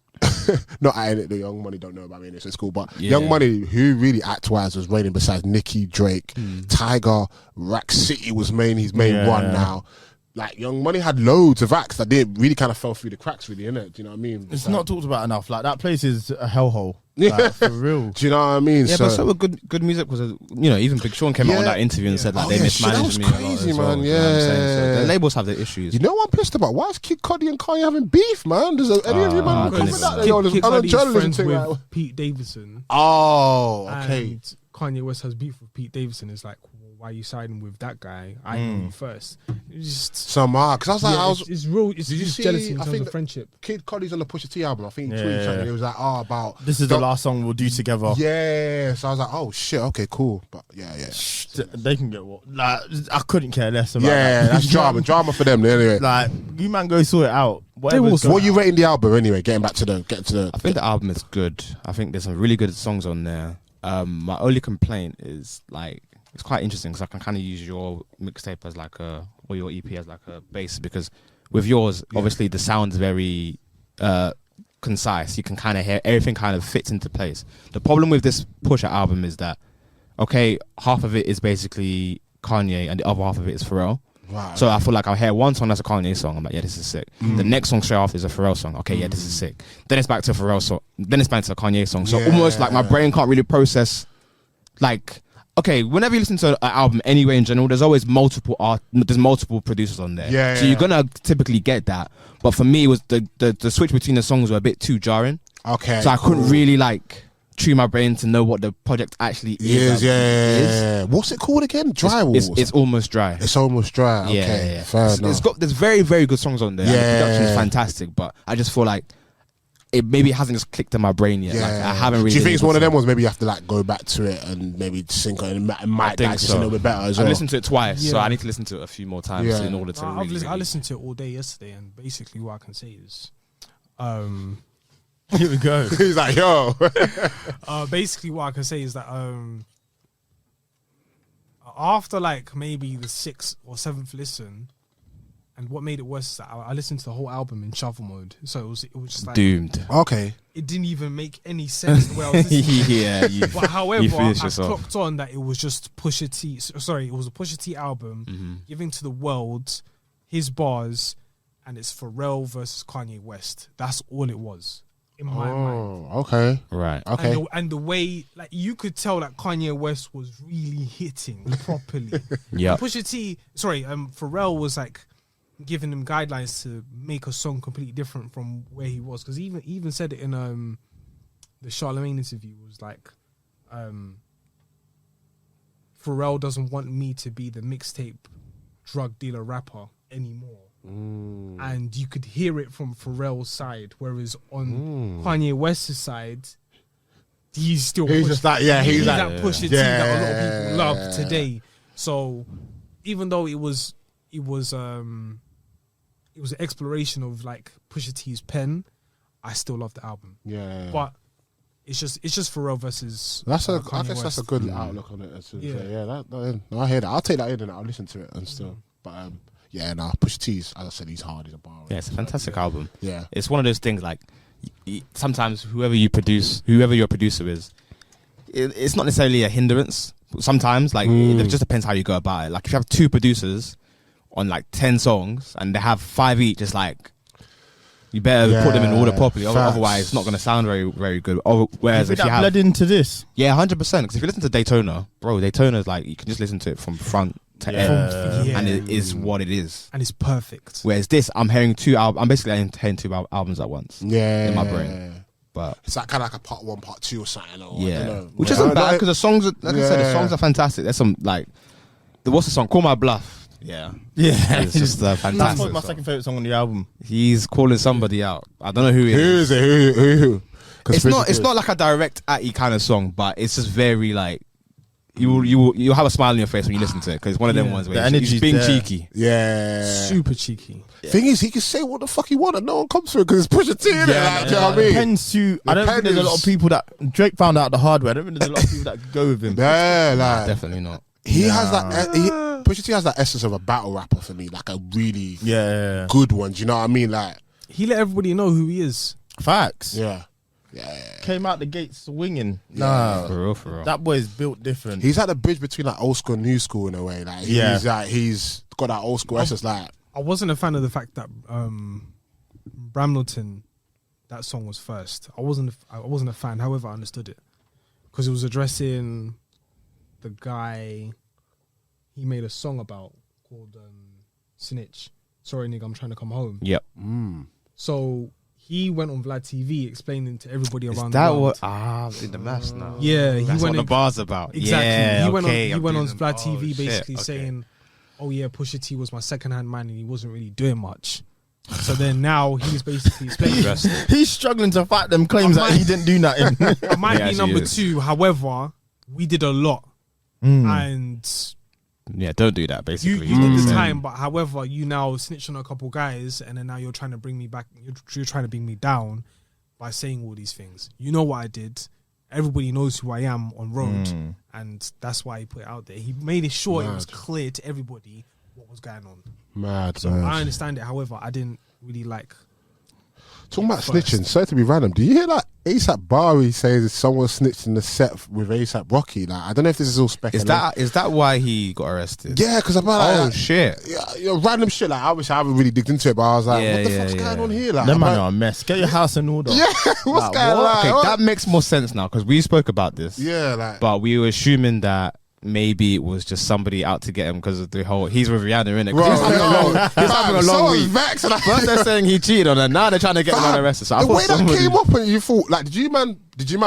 not the Young Money don't know about me in this, it's cool. But Young Money, who really act wise was reigning besides Nicki, Drake, Tiger, Rack City was his main one now. like Young Money had loads of acts that did really kind of fell through the cracks, really, innit? Do you know what I mean? It's not talked about enough. Like that place is a hellhole. Like, for real. Do you know what I mean? Yeah, but so good music was, even Big Sean came out on that interview and said like they mismanaged me a lot as man. well. Yeah, you know what I'm saying? So the labels have their issues. You know what I'm pissed about? Why is Kid Cudi and Kanye having beef, man? Does any of you man cover that? Kid Cudi's friends with Pete Davidson. Oh, okay. And Kanye West has beef with Pete Davidson. It's like, well, why are you siding with that guy? I know you first. It's just because I was like, it's real. It's just jealousy in terms of friendship. Kid Cudi's on the Pusha T album. I think he tweeted something. It was like, about this is the last song we'll do together. Yeah, so I was like, oh shit, okay, cool. But yeah. They can get what? Like, I couldn't care less about that. Yeah, that's drama for them. Anyway, like you man go sort it out. What are you rating the album anyway? Getting to the. I think the album is good. I think there's some really good songs on there. My only complaint is like it's quite interesting because I can kind of use your mixtape as like or your EP as like a base, because with yours obviously the sound's very concise. You can kind of hear everything kind of fits into place. The problem with this Pusha album is that half of it is basically Kanye and the other half of it is Pharrell. Right. So I feel like I'll hear one song that's a Kanye song. I'm like, yeah, this is sick. The next song straight after is a Pharrell song. Okay, yeah, this is sick. Then it's back to a Pharrell song. Then it's back to a Kanye song. So almost like my brain can't really process. Like, okay, whenever you listen to an album anyway in general, there's always multiple producers on there. Yeah. So you're gonna typically get that. But for me, it was the switch between the songs were a bit too jarring. Okay. So I couldn't really like tune my brain to know what the project actually is. Yeah. What's it called again? Dry Walls. It's almost dry. It's almost dry. Okay. Yeah. Fair enough. There's very, very good songs on there. Yeah. And the production is fantastic, but I just feel like it hasn't just clicked in my brain yet. Yeah. Like, I haven't really. Do you think it's one of them ones? Maybe you have to like go back to it and maybe sync it, and it might digest a little bit better as well. I listened to it twice, so I need to listen to it a few more times in order to. I listened to it all day yesterday, and basically what I can say is, here we go. He's like, yo. Basically, what I can say is that after like maybe the 6th or 7th listen, and what made it worse is that I listened to the whole album in shuffle mode, so it was just like doomed. Okay, it didn't even make any sense the way I was listening. But however, I clocked on that it was just Pusha T. Sorry, it was a Pusha T album giving to the world his bars, and it's Pharrell versus Kanye West. That's all it was. In my mind. Okay. Right. Okay. And the way, like, you could tell that Kanye West was really hitting properly. Yeah. Pharrell was like giving him guidelines to make a song completely different from where he was, because he even said it in the Charlemagne interview. Was like, Pharrell doesn't want me to be the mixtape drug dealer rapper anymore. And you could hear it from Pharrell's side, whereas on Kanye West's side, he's just that Pusha T that a lot of people love today. So even though it was an exploration of like Pusha T's pen, I still love the album. Yeah, but it's just Pharrell versus. I guess that's a good outlook on it. I hear that. I'll take that in and I'll listen to it and still. But Pusha T's, as I said, he's hard. He's a bar. Yeah, it's a fantastic album. Yeah, it's one of those things like sometimes whoever your producer is, it's not necessarily a hindrance. Sometimes it just depends how you go about it. Like if you have 2 producers on like 10 songs and they have 5 each, it's like you better put them in order properly. Otherwise, it's not going to sound very, very good. Whereas if you have bled into this, 100%. Because if you listen to Daytona, Daytona's like you can just listen to it from front to end, and it is what it is, and it's perfect. Whereas this, I'm hearing 2 albums. I'm basically hearing 2 albums at once. Yeah, in my brain. But it's like kind of like a part 1, part 2 or something. Which isn't bad because the songs, I said, the songs are fantastic. There's some like, what's the song? Call My Bluff. Yeah, it's just fantastic. That's my second favorite song on the album. He's calling somebody out. I don't know who it is. Who is it? Who? It's not like a direct at-y kind of song, but it's just very like you'll have a smile on your face when you listen to it, because it's one of them ones where he's being cheeky. Yeah, super cheeky. Thing is, he can say what the fuck he want and no one comes through because it's Pusha T. Do you know what I mean? I don't think there's a lot of people that Drake found out the hard way. I don't think there's a lot of people that go with him. Definitely not. He has that. Pusha T has that essence of a battle rapper for me, like a really good one. Do you know what I mean? Like he let everybody know who he is. Facts. Yeah. Came out the gates swinging. For real. That boy's built different. He's at the bridge between like old school and new school in a way. Like he's got that old school essence. Like I wasn't a fan of the fact that Bramilton, that song was first. I wasn't a fan. However, I understood it because it was addressing the guy he made a song about called Snitch. Sorry, nigga, I'm trying to come home. Yep. So he went on Vlad TV explaining to everybody around the world. What? I'm in the mess now. Yeah, he went what the bar's about. Exactly. Yeah, he went on Vlad TV basically saying, "Oh yeah, Pusha T was my second-hand man, and he wasn't really doing much." So then now he's basically explaining. He's struggling to fight them claims that he didn't do nothing. I might be number 2. However, we did a lot, and yeah, don't do that. Basically, you did the time, but however, you now snitched on a couple guys, and then now you're trying to bring me back. You're trying to bring me down by saying all these things. You know what I did. Everybody knows who I am on road, and that's why he put it out there. He made it sure it was clear to everybody what was going on. So I understand it. However, I didn't really like. Talking about snitching, sorry to be random. Do you hear that ASAP Bari says someone snitched in the set with ASAP Rocky? Like, I don't know if this is all speculation. Is that why he got arrested? Yeah, because about shit. Yeah, random shit. Like, obviously, I haven't really digged into it, but I was like, what the fuck's going on here? Like, them man are a mess. Get your house in order. Yeah, what's going on? Okay, that makes more sense now because we spoke about this. Yeah, like, but we were assuming that maybe it was just somebody out to get him because of the whole he's with Rihanna, innit? He's having a long week. First they're saying he cheated on her, now they're trying to get him arrested. So the way that came up and you thought, like, did you man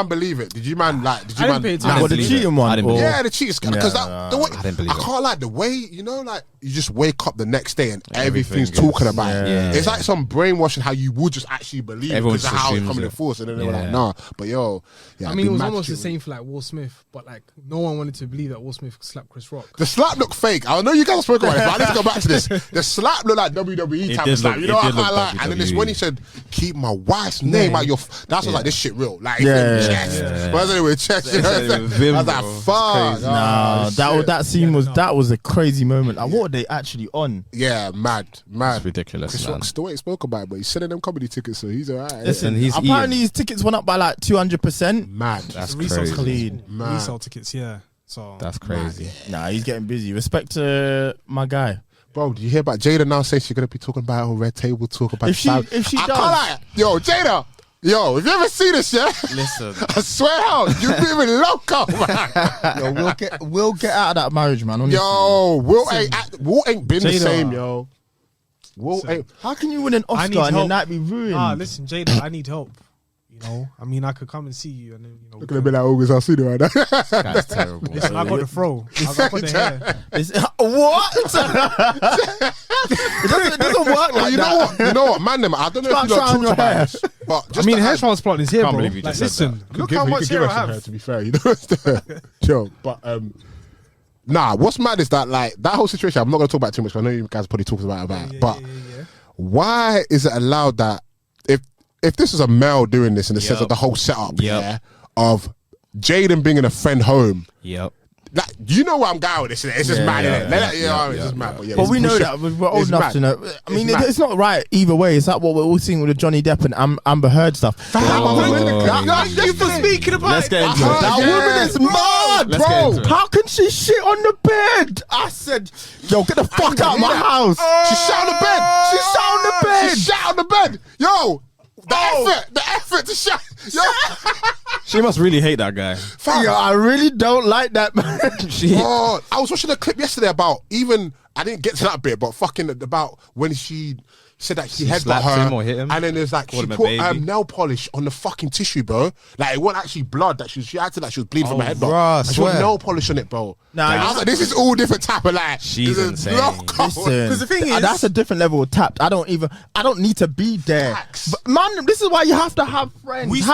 believe it? Did you man the cheating one? Yeah, the cheaters. Because the way I didn't believe it. I can't like the way, you know, like you just wake up the next day and everything's talking about it. It's like some brainwashing how you would just actually believe it because of how it's coming in force, and then they were like, nah. But yo, I mean, it was almost the same for like Will Smith, but like no one wanted to believe that Will Smith slapped Chris Rock. The slap looked fake. I know you guys spoke about it, but I need to go back to this. The slap looked like WWE type of slap. You know, I can't lie. And then it's when he said, "Keep my wife's name out your." That's like this shit real. Like, but anyway, chest. I was like, fuck. Nah, that scene was a crazy moment. Like, what were they actually on? Yeah, mad. It's ridiculous. Chris Rock's the way he spoke about it, but he's selling them comedy tickets, so he's alright. Listen, apparently his tickets went up by like 200%. Mad. That's crazy. Clean. Resale tickets, yeah. So that's crazy. Nah, he's getting busy. Respect to my guy. Bro, do you hear about Jada now saying she's gonna be talking about her on Red Table, talk about if she does. Yo, Jada. Yo, if you ever see this, yeah? Listen. I swear out, you're living loco, man. Yo, we'll get out of that marriage, man. Honestly. Yo, Will ain't been Jada, the same, yo. Will ain't. How can you win an Oscar and your night be ruined? Listen, Jada, I need help. You know, I mean, I could come and see you, and then look at me like August Alsina right now. That's terrible. Listen, I got the fro. I got the hair. What? it doesn't work like that. You know what, man? I don't know if you talked about this, but I mean, hair transplant is here, bro. Believe you just listen, look how much hair I have. To be fair, you know, joke. But nah, what's mad is that like that whole situation. I'm not gonna talk about it too much. I know you guys probably talked about it, but why is it allowed that if this is a male doing this in the sense of the whole setup, of Jaden bringing a friend home, like, you know where I'm going with this? It's just mad, isn't it? It's just mad. But we know that we're old enough to know. I mean, it's not right either way. It's like what we're all seeing with the Johnny Depp and Amber Heard stuff. You for speaking about Let's get into it. That woman is mad, bro. How can she shit on the bed? I said, yo, get the fuck out of my house. She shot on the bed. She shot on the bed. Yo. The effort to shout. She must really hate that guy. Yo, I really don't like that man. I was watching a clip yesterday about I didn't get to that bit, but fucking about when she said that she headbutt her, him or hit him, and then there's like she put nail polish on the fucking tissue, bro. Like, it wasn't actually blood. That she acted like she was bleeding from her headbutt. And she put nail polish on it, bro. Nah, I was like, this is all different type of like. She's insane. Because the thing is, that's a different level of tapped. I don't need to be there. But man, this is why you have to have friends. You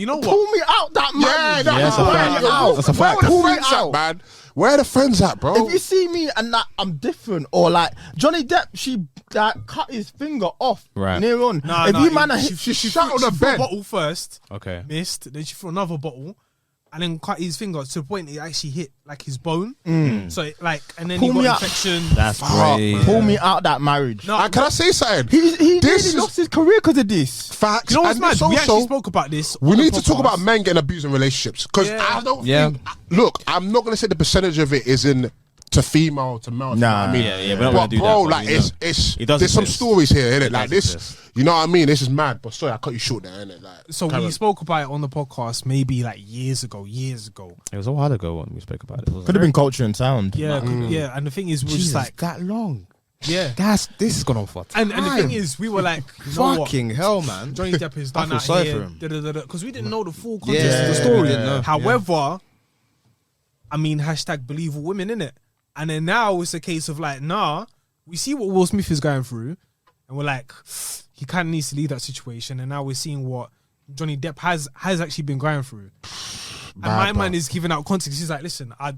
know what? Pull me out that man. That's a fact. Pull me out, man. Where are the friends at, bro? If you see me and that I'm different, or like Johnny Depp, she cut his finger off near on. She shot on the bed. Bottle first, missed. Then she threw another bottle, and then cut his finger to the point it actually hit like his bone. So and then he got infection. That's crazy. Pull me out that marriage. No, can I say something? He really lost his career because of this. Facts. You know what's mad? We actually spoke about this. We need to talk about men getting abused in relationships, because I don't think. Look, I'm not going to say the percentage of it is in to female to male. Nah, I mean, we're not gonna do bro, that, like there's some stories here, innit? Like this, you know what I mean? This is mad. But sorry, I cut you short there, innit? Like, so we spoke about it on the podcast maybe like years ago. It was a while ago when we spoke about it. Could have been culture and sound. Yeah, yeah. And the thing is, we're just like that long. Yeah, this has gone on for time. And the thing is, we were like, fucking hell, man. Johnny Depp is done out here because we didn't know the full context of the story. However, I mean, hashtag believe all women, innit? And then now it's a case of like, nah, we see what Will Smith is going through, and we're like, he kind of needs to leave that situation. And now we're seeing what Johnny Depp has actually been going through. And my man is giving out context. He's like, listen, I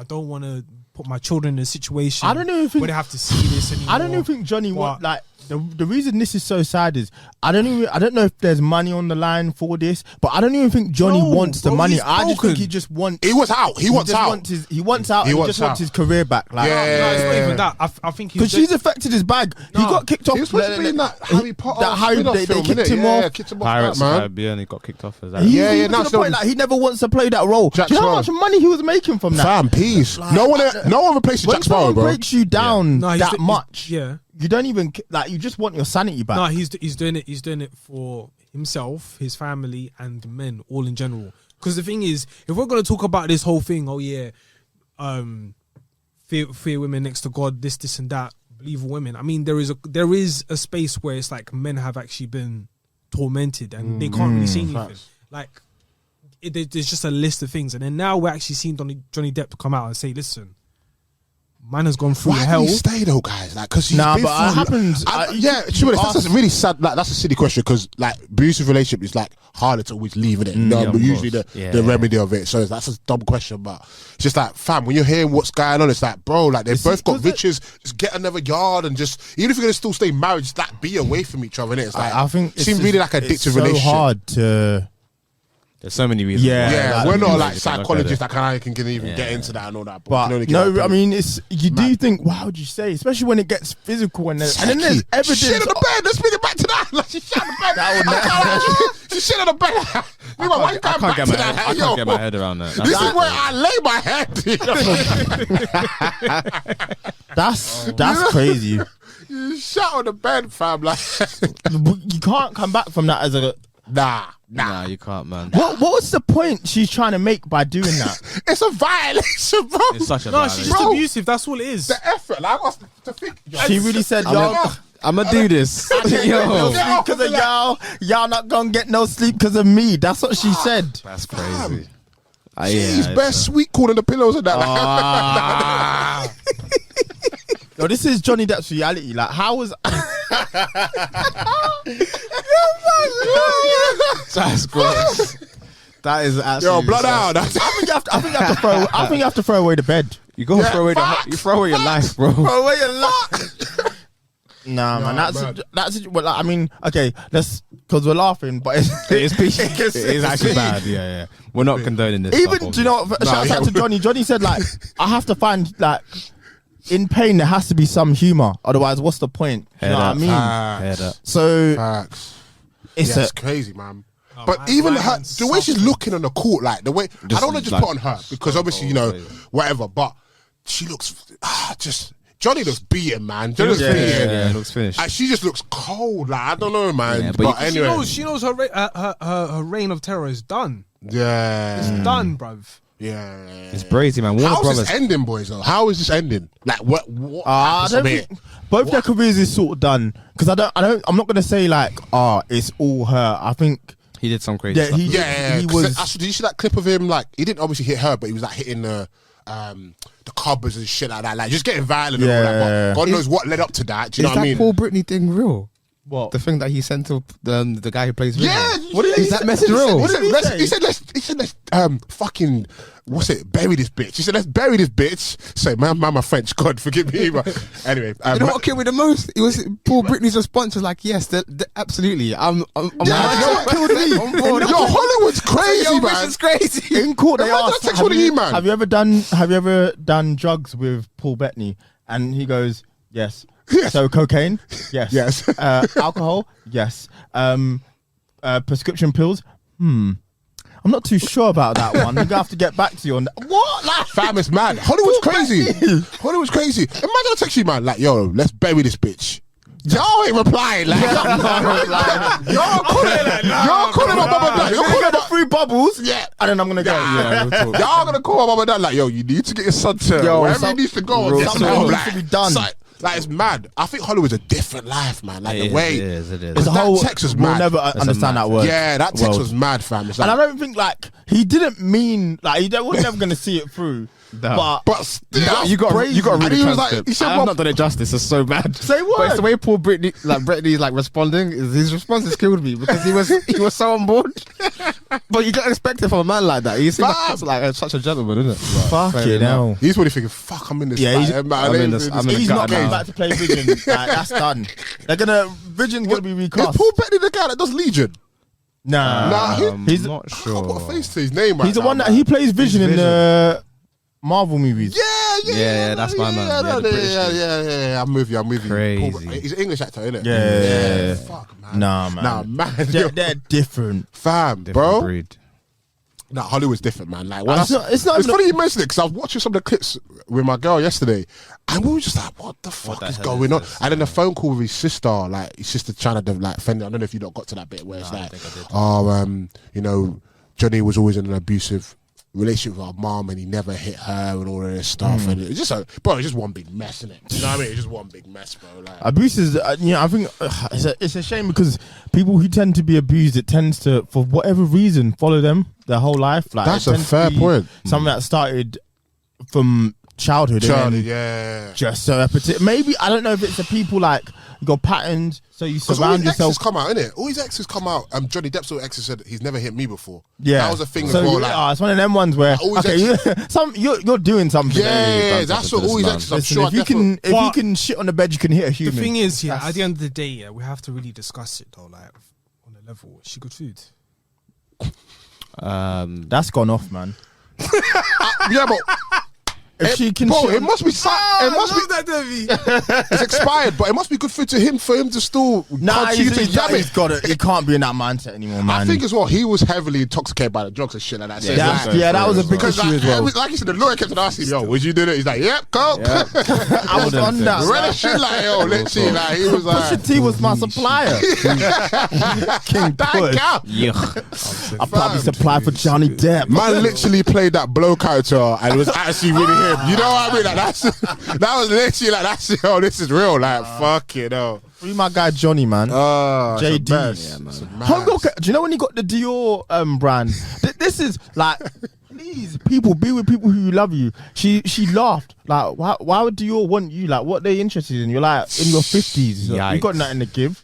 don't want to put my children in a situation where they have to see this anymore. I don't even think Johnny like the reason this is so sad is I don't know if there's money on the line for this, but I don't even think Johnny wants the money. I just think he just wants. He wants out. He wants out. He wants out. He just wants his career back. Like, no, it's not even that. I think because she's affected his bag. He got kicked off. He was supposed to be in that Harry Potter. They kicked him off. Pirates of the Caribbean. He got kicked off as that. Yeah. To the point like he never wants to play that role. Do you know how much money he was making from that? Fam, peace. No one replaces Jack Sparrow, bro. When someone breaks you down that much, yeah. You don't even like. You just want your sanity back. No, he's doing it. He's doing it for himself, his family, and men all in general. Because the thing is, if we're gonna talk about this whole thing, fear women next to God, this and that, believe women. I mean, there is a space where it's like men have actually been tormented and they can't really see anything. Like there's just a list of things, and then now we're actually seeing Johnny Depp to come out and say, listen. Man has gone through hell. Why did he stay though, guys? Like, because but it happens. That's a really sad. Like, that's a silly question because like abusive relationship is like harder to always leave it. But usually the remedy of it. So that's a dumb question, but it's just like, fam, when you're hearing what's going on, it's like, bro, like they've both got riches. Just get another yard and just even if you're gonna still stay married, just like be away from each other. It's like I think it seems really like addictive relationship. So hard to. There's so many reasons. Yeah, we're not like psychologists that can even get into that and all that. But no, I mean, you do think, wow, would you say, especially when it gets physical and then there's evidence. Shit on the bed. Let's bring it back to that. Like she shit on the bed. She shit on the bed. I can't get my head around that. This is where I lay my head. That's crazy. You shot on the bed, fam. Like you can't come back from that as a. Nah, you can't, man. What was the point she's trying to make by doing that? It's a violation, bro. It's such a violation. She's just abusive. That's all it is. The effort, like, I got to think. She really said, "Yo, I'm gonna do this." Because of y'all not gonna get no sleep because of me. That's what she said. That's crazy. She's best sweet corn the pillows and that. Yo, this is Johnny Depp's reality. Like, how was? That's gross. That is absolutely. Yo, blood out. I think you have to throw away the bed. You go throw away your life, bro. Throw away your life. Nah, man, that's well, like, I mean, okay, because we're laughing, but it is actually bad. Yeah. We're not condoning this. Even, do you know what? Shout out to Johnny. Johnny said, like, I have to find, like, in pain, there has to be some humor. Otherwise, what's the point? You know what I mean? So, it's crazy, man. But even her, the way she's looking on the court, like the way I don't want to just put on her because obviously whatever. But she looks Johnny looks beaten, man. Johnny looks beaten. Yeah, looks finished. She just looks cold. Like I don't know, man. Yeah, but anyway, she knows her reign of terror is done. Yeah, it's done, bruv. Yeah, it's crazy, man. How is this ending, boys? Though, how is this ending? Like what? I don't think both their careers is sort of done because I'm not gonna say like, it's all her. I think he did some crazy stuff. He was. Did you see that clip of him? Like he didn't obviously hit her, but he was like hitting the cupboards and shit like that. Like just getting violent. And all that. But God knows what led up to that. Do you know what I mean? Is that Paul Brittany thing real? What? The thing that he sent to the guy who plays. Yeah. What is that message real? He said let's fucking bury this bitch. He said let's bury this bitch. So man, my French, God forgive me. But anyway, you know what killed me the most? It was Paul Brittany's response was like, yes, absolutely. I'm what killed me? Yo, Hollywood's crazy, man. It's crazy. In court, they asked, have you ever done drugs with Paul Bettany? And he goes, yes. So cocaine, yes. Yes. Alcohol, yes. Prescription pills, I'm not too sure about that one. You're gonna have to get back to you on that. What? Like, fam, it's mad. Hollywood's crazy. Hollywood's crazy. Imagine I text you, man, like, yo, let's bury this bitch. Y'all ain't replying. Like, y'all calling my mum and dad. You're calling the 3 bubbles. Yeah. And then I'm gonna go. Y'all gonna call my mum and dad like, yo, you need to get your son to wherever he needs to go. Something needs to be done. Like, it's mad. I think Hollywood's a different life, man. Like, the way it is. It's a whole text was mad. We'll never understand that word. Yeah, that text was mad, fam. And I don't think like he didn't mean like we're never gonna see it through. No. But still, you got to read the transcript. He said, I've not done it justice. It's so bad. Say what? But it's the way poor Brittany's like responding. His responses killed me because he was so on board. But you don't expect it from a man like that. He seems like such a gentleman, isn't it? Fuck it now. He's probably thinking, "Fuck, I'm in this." Yeah, he's not going back to play Vision. That's done. Vision's gonna be recast. Is Paul Bettany the guy that does Legion? Nah, he's not sure. I've got a face to his name. Right he's the now, one that he plays Vision in the Marvel movies. Yeah, that's my man. Yeah. I'm with you. Crazy. He's an English actor, isn't it? Yeah. Fuck, man. Nah, man. They're different. Fam, Different bro. breed. Nah, Hollywood's different, man. Like, it's not it's funny you mentioned it because I was watching some of the clips with my girl yesterday, and we were just like, "What the fuck is going on?" And then the phone call with his sister, like his sister trying to like fend. I don't know if you got to that bit where it's like, you know, Johnny was always in an abusive relationship with our mom and he never hit her and all of this stuff, and it's just it's just one big mess, isn't it? You know what I mean? It's just one big mess, bro. Like, abuse is, I think it's a shame because people who tend to be abused, it tends to, for whatever reason, follow them their whole life. Like, that's a fair point. Something that started from childhood, yeah. Just so maybe I don't know if it's the people like you got patterns, so you surround yourself. Exes come out, innit? All his exes come out. Johnny Depp's all exes said he's never hit me before. Yeah, that was a thing as well. It's one of them ones where you're doing something. Yeah, that's what all his exes. I'm sure if you can shit on the bed, you can hit a human. The thing is, at the end of the day, we have to really discuss it though, like on a level. Is she good food? That's gone off, man. Yeah, but. If she can, it must be. That Debbie. It's expired, but it must be good for him to still. He's got it. He can't be in that mindset anymore, man. I think as well, he was heavily intoxicated by the drugs and shit like that. That was a big issue as well. Like you said, the lawyer kept asking, "Yo, would you do it?" He's like, "Yep, coke." I was on that. Really shit like, yo, let's see, like he was like, Pusha T was my supplier. King Push. I probably supplied for Johnny Depp. Man literally played that blow character and it was actually really him. You know what I mean? Like, that was literally like, this is real. Like, fuck it, Free my guy Johnny, man. JD. Yeah, man. Do you know when he got the Dior brand? This is like, please, people, be with people who love you. She laughed. Like, why would Dior want you? Like, what they interested in? You're like in your 50s. You got nothing to give.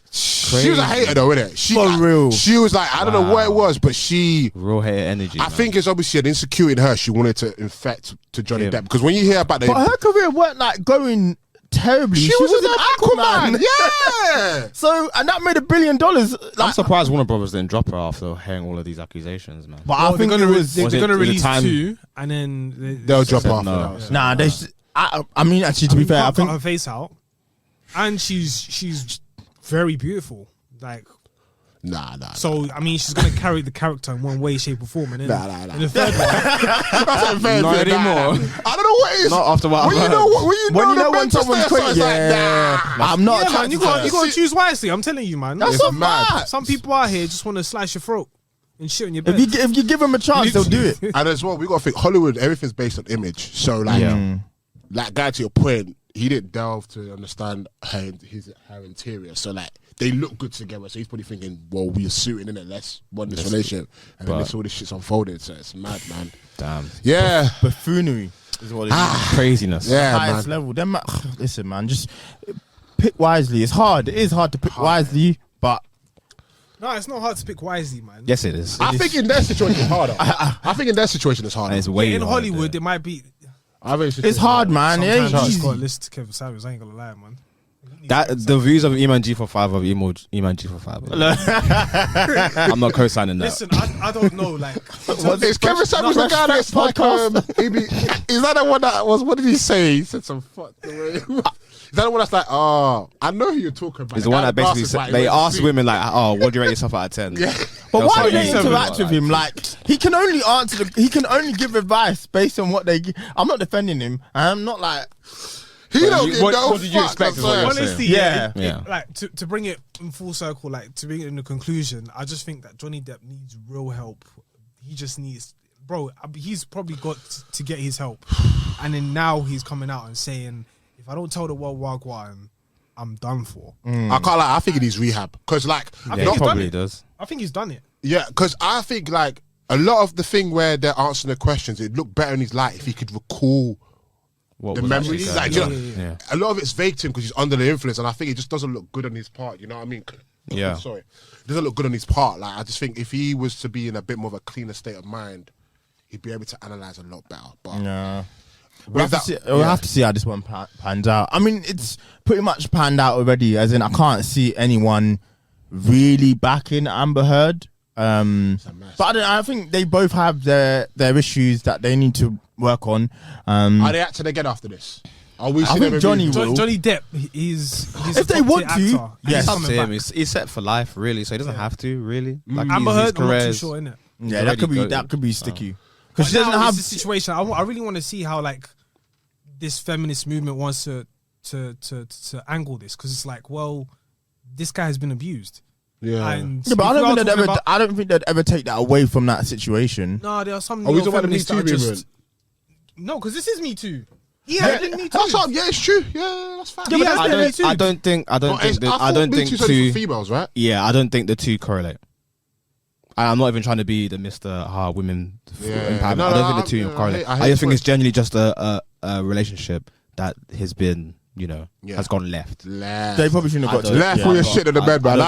Crazy. She was a hater though, innit? Real. She was like, I don't know what it was, but she real hater energy. I think it's obviously an insecurity in her. She wanted to infect to Johnny Depp because when you hear about but her career weren't like going terribly. She was an Aquaman. Yeah. So, and that made $1 billion. Like, I'm surprised Warner Brothers didn't drop her after hearing all of these accusations, man. But I think they're going to release 2 and then they'll drop her after. Nah, I mean, actually, to be fair, I think cut her face out, and she's very beautiful. Like, nah. So I mean, she's gonna carry the character in one way, shape, or form. And then in the third one, not anymore. I don't know what it is. Not after what I've heard. When you know when someone's quick, I'm not. Yeah, man, you gotta choose wisely. I'm telling you, man. That's so mad. Some people out here just want to slice your throat and shit on your bed. If you give them a chance, they'll do it. And as well, we gotta think Hollywood. Everything's based on image. So like guy, to your point, he didn't delve to understand her interior. So like, they look good together. So he's probably thinking, well, we're suiting in it. Let's run this relationship. And then all this shit's unfolded. So it's mad, man. Damn. Yeah. Buffoonery is what it is. Craziness. Yeah, highest level. Listen, man, just pick wisely. It's hard. It is hard to pick wisely, but. No, it's not hard to pick wisely, man. Yes, it is. I think in their situation it's harder. I think in their situation it's harder. It's way in Hollywood, it might be. It's hard, man. Sometimes I just got to listen to Kevin Samuels. I ain't gonna lie, man. The views of Eman G45 of Eman G45. I'm not co-signing that. Listen, I don't know. Like, is Kevin Samuels the guy that's like is that the one that was? What did he say? He said some fuck. Is that the one that's like, oh, I know who you're talking about. It's the one that basically said, they asked women like, oh, what do you rate yourself out of 10? Yeah. But why do they interact with him? Like, he can only he can only give advice based on what they. I'm not defending him. I'm not like. What did you expect? Honestly, yeah. Like to bring it in full circle, like to bring it in the conclusion, I just think that Johnny Depp needs real help. He just needs, bro. He's probably got to get his help, and then now he's coming out and saying, "If I don't tell the world wagwan, I'm done for." I can't lie. I think he needs rehab because, like, he probably does. I think he's done it. Yeah, because I think like a lot of the thing where they're answering the questions, it looked better in his life if he could recall. The memories, like, a lot of it's vague to him because he's under the influence, and I think it just doesn't look good on his part. You know what I mean? Yeah. Sorry, it doesn't look good on his part. Like, I just think if he was to be in a bit more of a cleaner state of mind, he'd be able to analyze a lot better. But we'll have to see how this one pans out. I mean, it's pretty much panned out already. As in, I can't see anyone really backing Amber Heard. But I think they both have their issues that they need to work on. Are they acting again after this? Are we? I think Johnny will. Johnny Depp, he's if they want to, yes, up to him. He's set for life, really, so he doesn't have to really. Like, Amber Heard, I'm not too sure, innit? Yeah, that could be sticky because she doesn't have have the situation. I really want to see how like this feminist movement wants to angle this, because it's like, well, this guy has been abused. Yeah, but I don't think they'd ever take that away from that situation. No, there are some. Are we talking about the Me Too movement? No, because this is Me Too. Yeah, Me Too. Yeah, it's true. Yeah, that's fine. Yeah, I don't think two females, right? Yeah, I don't think the two correlate. I'm not even trying to be the Mr. Women empowerment. I don't think the two correlate. I just think it's generally just a relationship that has been, has gone left. They probably shouldn't have got to left all your shit in the bed, man.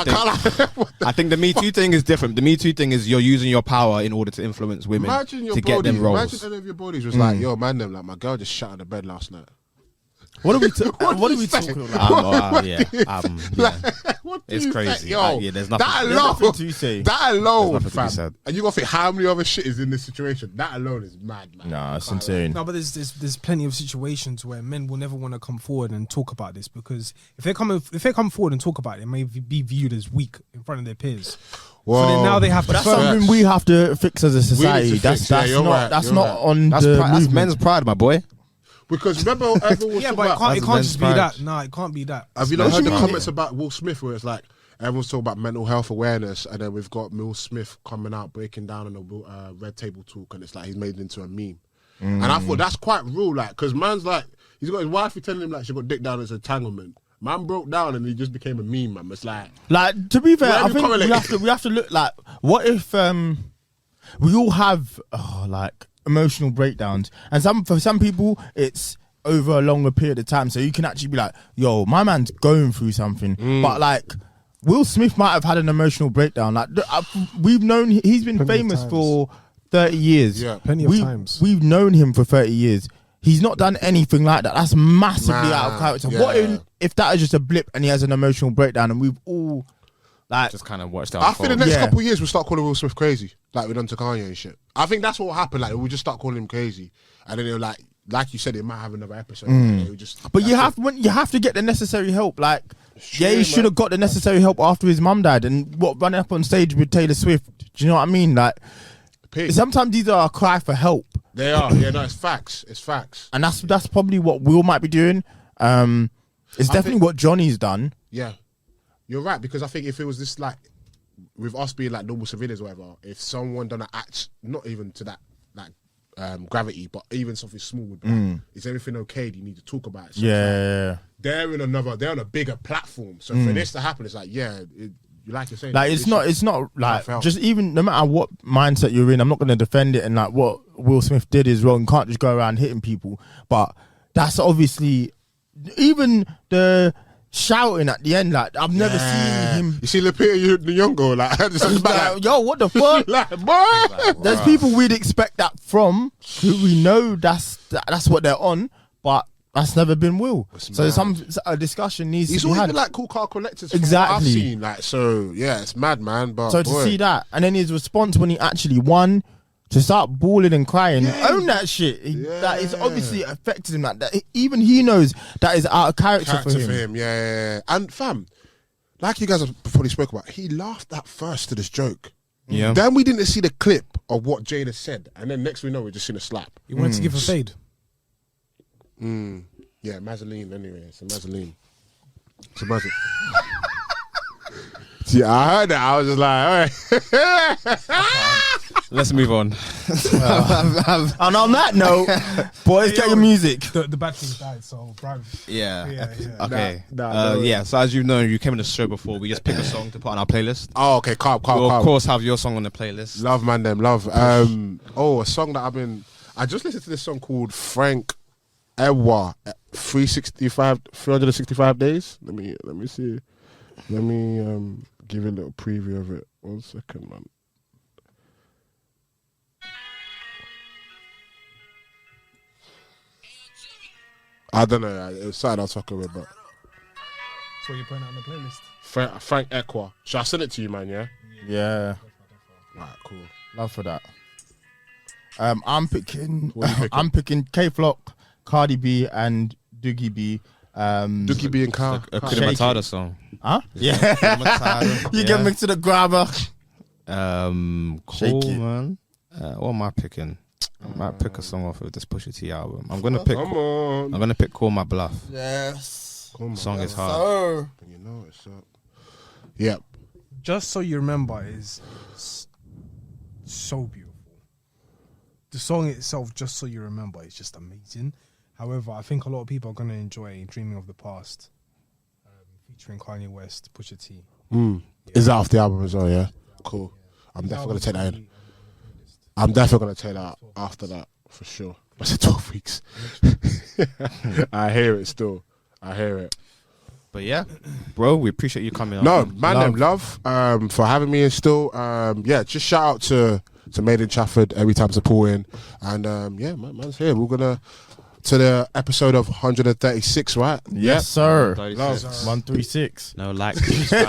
I think the Me Too thing is different. The Me Too thing is you're using your power in order to influence women to get them roles. Imagine any of your bodies was like, yo, man, them like my girl just shut on the bed last night. What are we talking about? It's crazy. Yo, there's nothing to say. That alone, fam. And you gotta think how many other shit is in this situation. That alone is mad, man. Nah, it's insane. No, but there's plenty of situations where men will never want to come forward and talk about this, because if they come forward and talk about it, it may be viewed as weak in front of their peers. Whoa. So then now they have to. That's something we have to fix as a society. That's men's pride, my boy. Because remember, everyone was but it can't just be that. No, it can't be that. Have you not heard the comments about Will Smith, where it's like everyone's talking about mental health awareness, and then we've got Will Smith coming out breaking down on the Red Table Talk, and it's like he's made it into a meme. And I thought that's quite real, like, because man's like, he's got his wife telling him like she got dick down as entanglement. Man broke down and he just became a meme, man. It's like to be fair, I think we have to look like, what if we all have like emotional breakdowns, and for some people it's over a longer period of time, so you can actually be like, yo, my man's going through something. But like Will Smith might have had an emotional breakdown. Like we've known he's been famous for 30 years. Plenty of times. We've known him for 30 years. He's not done anything like that. That's massively out of character. What if that is just a blip and he has an emotional breakdown and we've all like just kind of watched out? I think the next couple of years we'll start calling Will Smith crazy, like we done to Kanye and shit. I think that's what will happen. Like we'll just start calling him crazy, and then it'll like you said, it might have another episode. But you have to get the necessary help. Like he should have got the necessary help after his mum died, and running up on stage with Taylor Swift. Do you know what I mean? Like sometimes these are a cry for help. They are. Yeah, no, it's facts. It's facts. And that's probably what Will might be doing. It's definitely what Johnny's done. Yeah, you're right, because I think if it was this, like, with us being like normal civilians or whatever, if someone done an act, not even to that gravity, but even something small would be, is everything okay? Do you need to talk about it? So they're on a bigger platform. So for this to happen, it's like, like you're saying, like it's not like just even no matter what mindset you're in, I'm not going to defend it, and like what Will Smith did is wrong. You can't just go around hitting people, but that's obviously even the shouting at the end. Like I've never seen him. You see Lupita Nyong'o, like yo, what the fuck? Like, boy. There's people we'd expect that from, who we know that's what they're on, but that's never been Will. So a discussion needs to be had. He's always been like cool car collectors. Exactly. I've seen, like, so yeah, it's mad, man. But so to see that, and then his response when he actually won, to start bawling and crying, own that shit. That is obviously affected him. That even he knows that is out of character for him. Yeah. And fam, like you guys have probably spoke about, he laughed at first to this joke. Yeah. Then we didn't see the clip of what Jada said, and then next we know we just seen a slap. You wanted to give a fade. Yeah, Mazzoline. Anyway, it's a Mazzoline. It's a Mazzoline. Yeah, I heard that. I was just like, all right. Let's move on. And on that note, boys, get your music. The battery died, so Yeah. Okay. Yeah. So as you know, you came in the show before. We just pick a song to put on our playlist. Oh, okay. Calm. We'll of course have your song on the playlist. Love, man, them love. A song that I just listened to this song called Frank Ewa 365 days. Let me see. Let me give you a little preview of it. 1 second, man. I don't know. It was something I was talking about. So you're putting it on the playlist. Frank Equa. Should I send it to you, man? Yeah. Yeah. Right. Cool. Love for that. I'm picking K Flock, Cardi B, and Doogie B. Doogie B and Carl. A Kuna Matata song. Huh? Yeah. You get me to the grabber. Cool, man. What am I picking? I might pick a song off of this Pusha T album. I'm gonna pick Call My Bluff. Yes. The song is hard. You know it's up. Yep. Just So You Remember is so beautiful. The song itself, Just So You Remember, is just amazing. However, I think a lot of people are gonna enjoy Dreaming of the Past, featuring Kanye West, Pusha T. Yeah. Is that off the album as well? Yeah. Cool. I'm definitely gonna take that in. I'm definitely going to take that after that, for sure. I said 12 weeks. I hear it still. I hear it. But yeah, bro, we appreciate you coming on. No, man, love for having me and still. Yeah, just shout out to Made In Chafford every time supporting. And yeah, man's here. We're going to the episode of 136, right? Yes, sir. 136. No, like,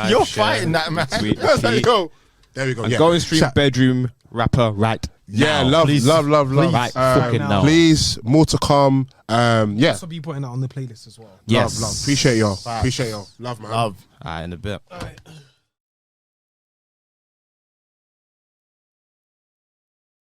you're fighting that, man. There we go. And go and stream Bedroom Rapper right now. Love. Right, fucking now. Please, more to come. Yeah. Also be putting that on the playlist as well. Yes. Love. Appreciate y'all. Love, man. Love. In a bit. All right.